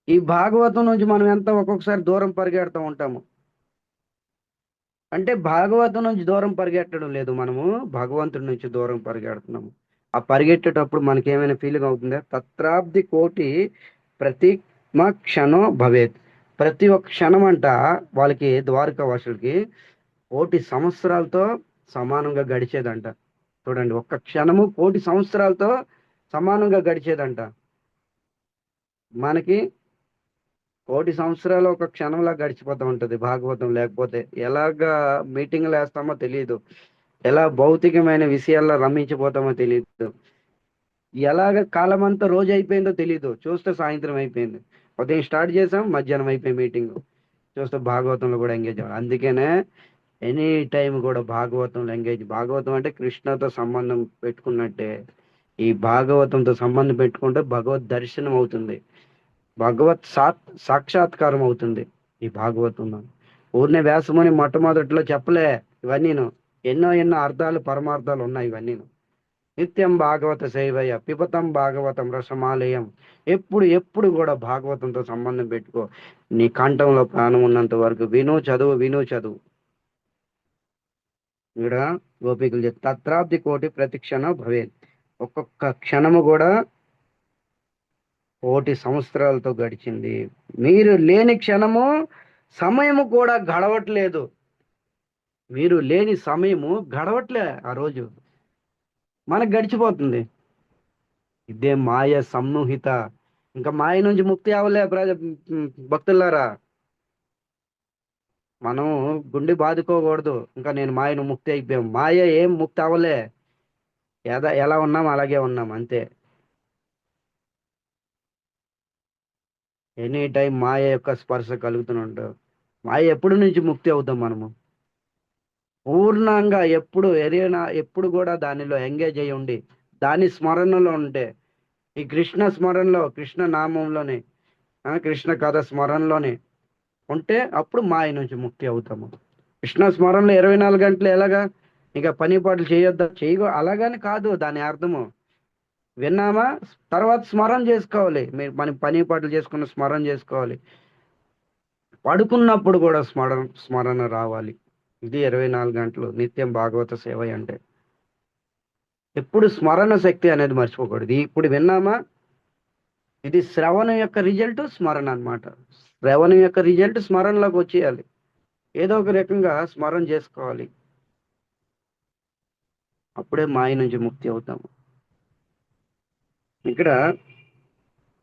ఈ భాగవతం నుంచి మనం ఎంత ఒక్కొక్కసారి దూరం పరిగెడుతూ ఉంటాము. అంటే భాగవతం నుంచి దూరం పరిగెట్టడం లేదు, మనము భగవంతుడి నుంచి దూరం పరిగెడుతున్నాము. ఆ పరిగెట్టేటప్పుడు మనకి ఏమైనా ఫీలింగ్ అవుతుందా? తత్రాబ్ది కోటి ప్రతి క్షణో భవేత్. ప్రతి ఒక్క క్షణం అంట వాళ్ళకి, ద్వారకా వాసులకి కోటి సంవత్సరాలతో సమానంగా గడిచేదంట. చూడండి, ఒక్క క్షణము కోటి సంవత్సరాలతో సమానంగా గడిచేదంట. మనకి కోటి సంవత్సరాలు ఒక క్షణంలా గడిచిపోతూ ఉంటది భాగవతం లేకపోతే. ఎలాగా మీటింగ్లు వేస్తామో తెలియదు, ఎలా భౌతికమైన విషయాల్లో రమించిపోతామో తెలియదు, ఎలాగ కాలం అంతా రోజు అయిపోయిందో తెలియదు. చూస్తే సాయంత్రం అయిపోయింది, ఉదయం స్టార్ట్ చేసాం, మధ్యాహ్నం అయిపోయి మీటింగ్. చూస్తే భాగవతంలో కూడా ఎంగేజ్ అవ్వాలి. అందుకనే ఎనీ టైం కూడా భాగవతంలో ఎంగేజ్. భాగవతం అంటే కృష్ణతో సంబంధం పెట్టుకున్నట్టే. ఈ భాగవతంతో సంబంధం పెట్టుకుంటే భగవద్ దర్శనం అవుతుంది, భగవత్ సాక్షాత్కారం అవుతుంది ఈ భాగవతంలో. ఊరినే వ్యాసమని మొట్టమొదటిలో చెప్పలే ఇవన్నీను. ఎన్నో అర్థాలు, పరమార్థాలు ఉన్నాయి ఇవన్నీను. నిత్యం భాగవత సేవయ పిబతం భాగవతం రసమాలయం. ఎప్పుడు కూడా భాగవతంతో సంబంధం పెట్టుకో. నీ కంఠంలో ప్రాణం ఉన్నంత వరకు విను చదువు. ఇక్కడ గోపికలు చెప్తారు, తత్రాబ్ది కోటి ప్రతి క్షణం భవేత్. ఒక్కొక్క క్షణము కూడా కోటి సంవత్సరాలతో గడిచింది. మీరు లేని క్షణము సమయము కూడా గడవట్లేదు. మీరు లేని సమయము గడవట్లే ఆ రోజు, మనకు గడిచిపోతుంది. ఇదే మాయ సమ్మోహిత. ఇంకా మాయ నుంచి ముక్తి అవ్వలే భక్తులారా. మనం గుండె బాదుకోకూడదు, ఇంకా నేను మాయను ముక్తి అయిపోయాం. మాయ ఏం ముక్తి అవ్వలే, ఎలా ఉన్నాం అలాగే ఉన్నాం అంతే. ఎనీ టైం మాయ యొక్క స్పర్శ కలుగుతూనే ఉంటాం. మాయ ఎప్పుడు నుంచి ముక్తి అవుతాం మనము? పూర్ణంగా ఎప్పుడు కూడా దానిలో ఎంగేజ్ అయ్యి ఉండి, దాని స్మరణలో ఉంటే, ఈ కృష్ణ స్మరణలో, కృష్ణ నామంలోనే, కృష్ణ కథ స్మరణలోనే ఉంటే అప్పుడు మాయ నుంచి ముక్తి అవుతాము. కృష్ణ స్మరణలో 24 గంటలు ఎలాగా? ఇక పని పాటలు చేయొద్దా, అలాగని కాదు దాని అర్థము. విన్నామా, తర్వాత స్మరణ చేసుకోవాలి. మీరు మన పని పాటలు చేసుకున్న స్మరణ చేసుకోవాలి. పడుకున్నప్పుడు కూడా స్మరణ రావాలి. ఇది 24 గంటలు నిత్యం భాగవత సేవ అంటే. ఎప్పుడు స్మరణ శక్తి అనేది మర్చిపోకూడదు. ఇప్పుడు విన్నామా, ఇది శ్రవణం యొక్క రిజల్ట్ స్మరణ అన్నమాట. శ్రవణం యొక్క రిజల్ట్ స్మరణలోకి వచ్చేయాలి. ఏదో ఒక రకంగా స్మరణ చేసుకోవాలి. అప్పుడే మాయ నుంచి ముక్తి అవుతాము. ఇక్కడ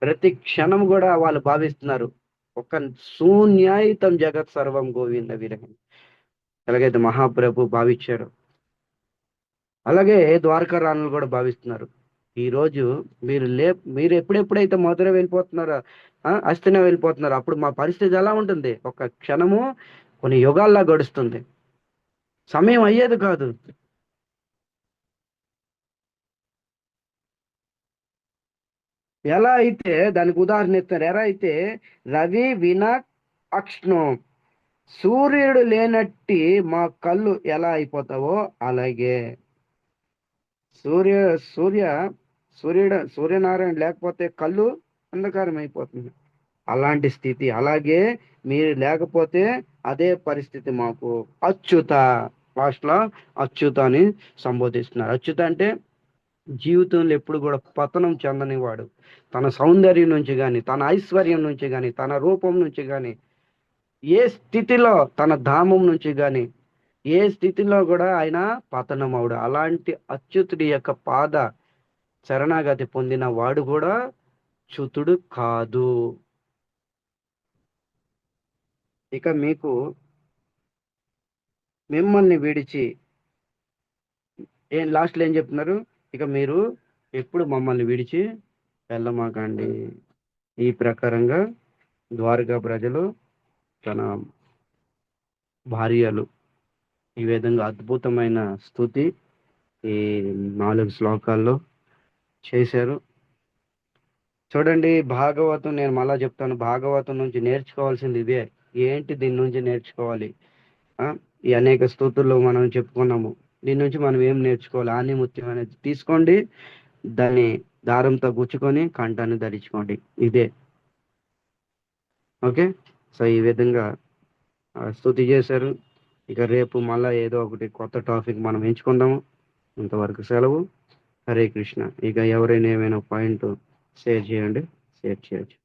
ప్రతి క్షణం కూడా వాళ్ళు భావిస్తున్నారు, ఒక శూన్యాయుతం జగత్ సర్వం గోవింద విరహం. ఎలాగైతే మహాప్రభు భావించారు, అలాగే ద్వారకా రాణులు కూడా భావిస్తున్నారు. ఈ రోజు మీరు ఎప్పుడెప్పుడైతే మధుర వెళ్ళిపోతున్నారో, అస్థిన వెళ్ళిపోతున్నారో, అప్పుడు మా పరిస్థితి ఎలా ఉంటుంది? ఒక క్షణము కొన్ని యుగాల్లా గడుస్తుంది, సమయం అయ్యేది కాదు. ఎలా అయితే దానికి ఉదాహరణ ఇస్తారు. ఎలా అయితే రవి వినా అక్ష్ణం, సూర్యుడు లేనట్టి మా కళ్ళు ఎలా అయిపోతావో అలాగే. సూర్య సూర్య సూర్యనారాయణ లేకపోతే కళ్ళు అంధకారం అయిపోతుంది. అలాంటి స్థితి. అలాగే మీరు లేకపోతే అదే పరిస్థితి మాకు. అచ్యుత, లాస్ట్ లో అచ్యుత అని సంబోధిస్తున్నారు. అచ్యుత అంటే జీవితంలో ఎప్పుడు కూడా పతనం చెందని వాడు. తన సౌందర్యం నుంచి కానీ, తన ఐశ్వర్యం నుంచి కానీ, తన రూపం నుంచి కానీ, ఏ స్థితిలో, తన ధామం నుంచి కానీ, ఏ స్థితిలో కూడా ఆయన పతనం అవడు. అలాంటి అచ్యుతుడి యొక్క పాద శరణాగతి పొందిన వాడు కూడా చ్యుతుడు కాదు. ఇక మిమ్మల్ని విడిచి లాస్ట్లో ఏం చెప్తున్నారు? ఇక మీరు ఎప్పుడు మమ్మల్ని విడిచి వెళ్ళమాకండి. ఈ ప్రకారంగా ద్వారకా ప్రజలు తన భార్యలు ఈ విధంగా అద్భుతమైన స్తుతి ఈ 4 శ్లోకాల్లో చేశారు. చూడండి, భాగవతం, నేను మళ్ళా చెప్తాను, భాగవతం నుంచి నేర్చుకోవాల్సింది ఇదే. ఏంటి దీని నుంచి నేర్చుకోవాలి? ఈ అనేక స్తుతుల్లో మనం చెప్పుకున్నాము. దీని నుంచి మనం ఏం నేర్చుకోవాలి? ఆణిముత్యం అనేది తీసుకోండి, దాన్ని దారంతో గుచ్చుకొని కంఠాన్ని ధరించుకోండి. ఇదే. ఓకే. సో ఈ విధంగా స్తుతి చేశారు. ఇక రేపు మళ్ళా ఏదో ఒకటి కొత్త టాపిక్ మనం ఎంచుకుందాము. ఇంతవరకు సెలవు. హరే కృష్ణ. ఇక ఎవరైనా ఏమైనా పాయింట్ షేర్ చేయొచ్చు.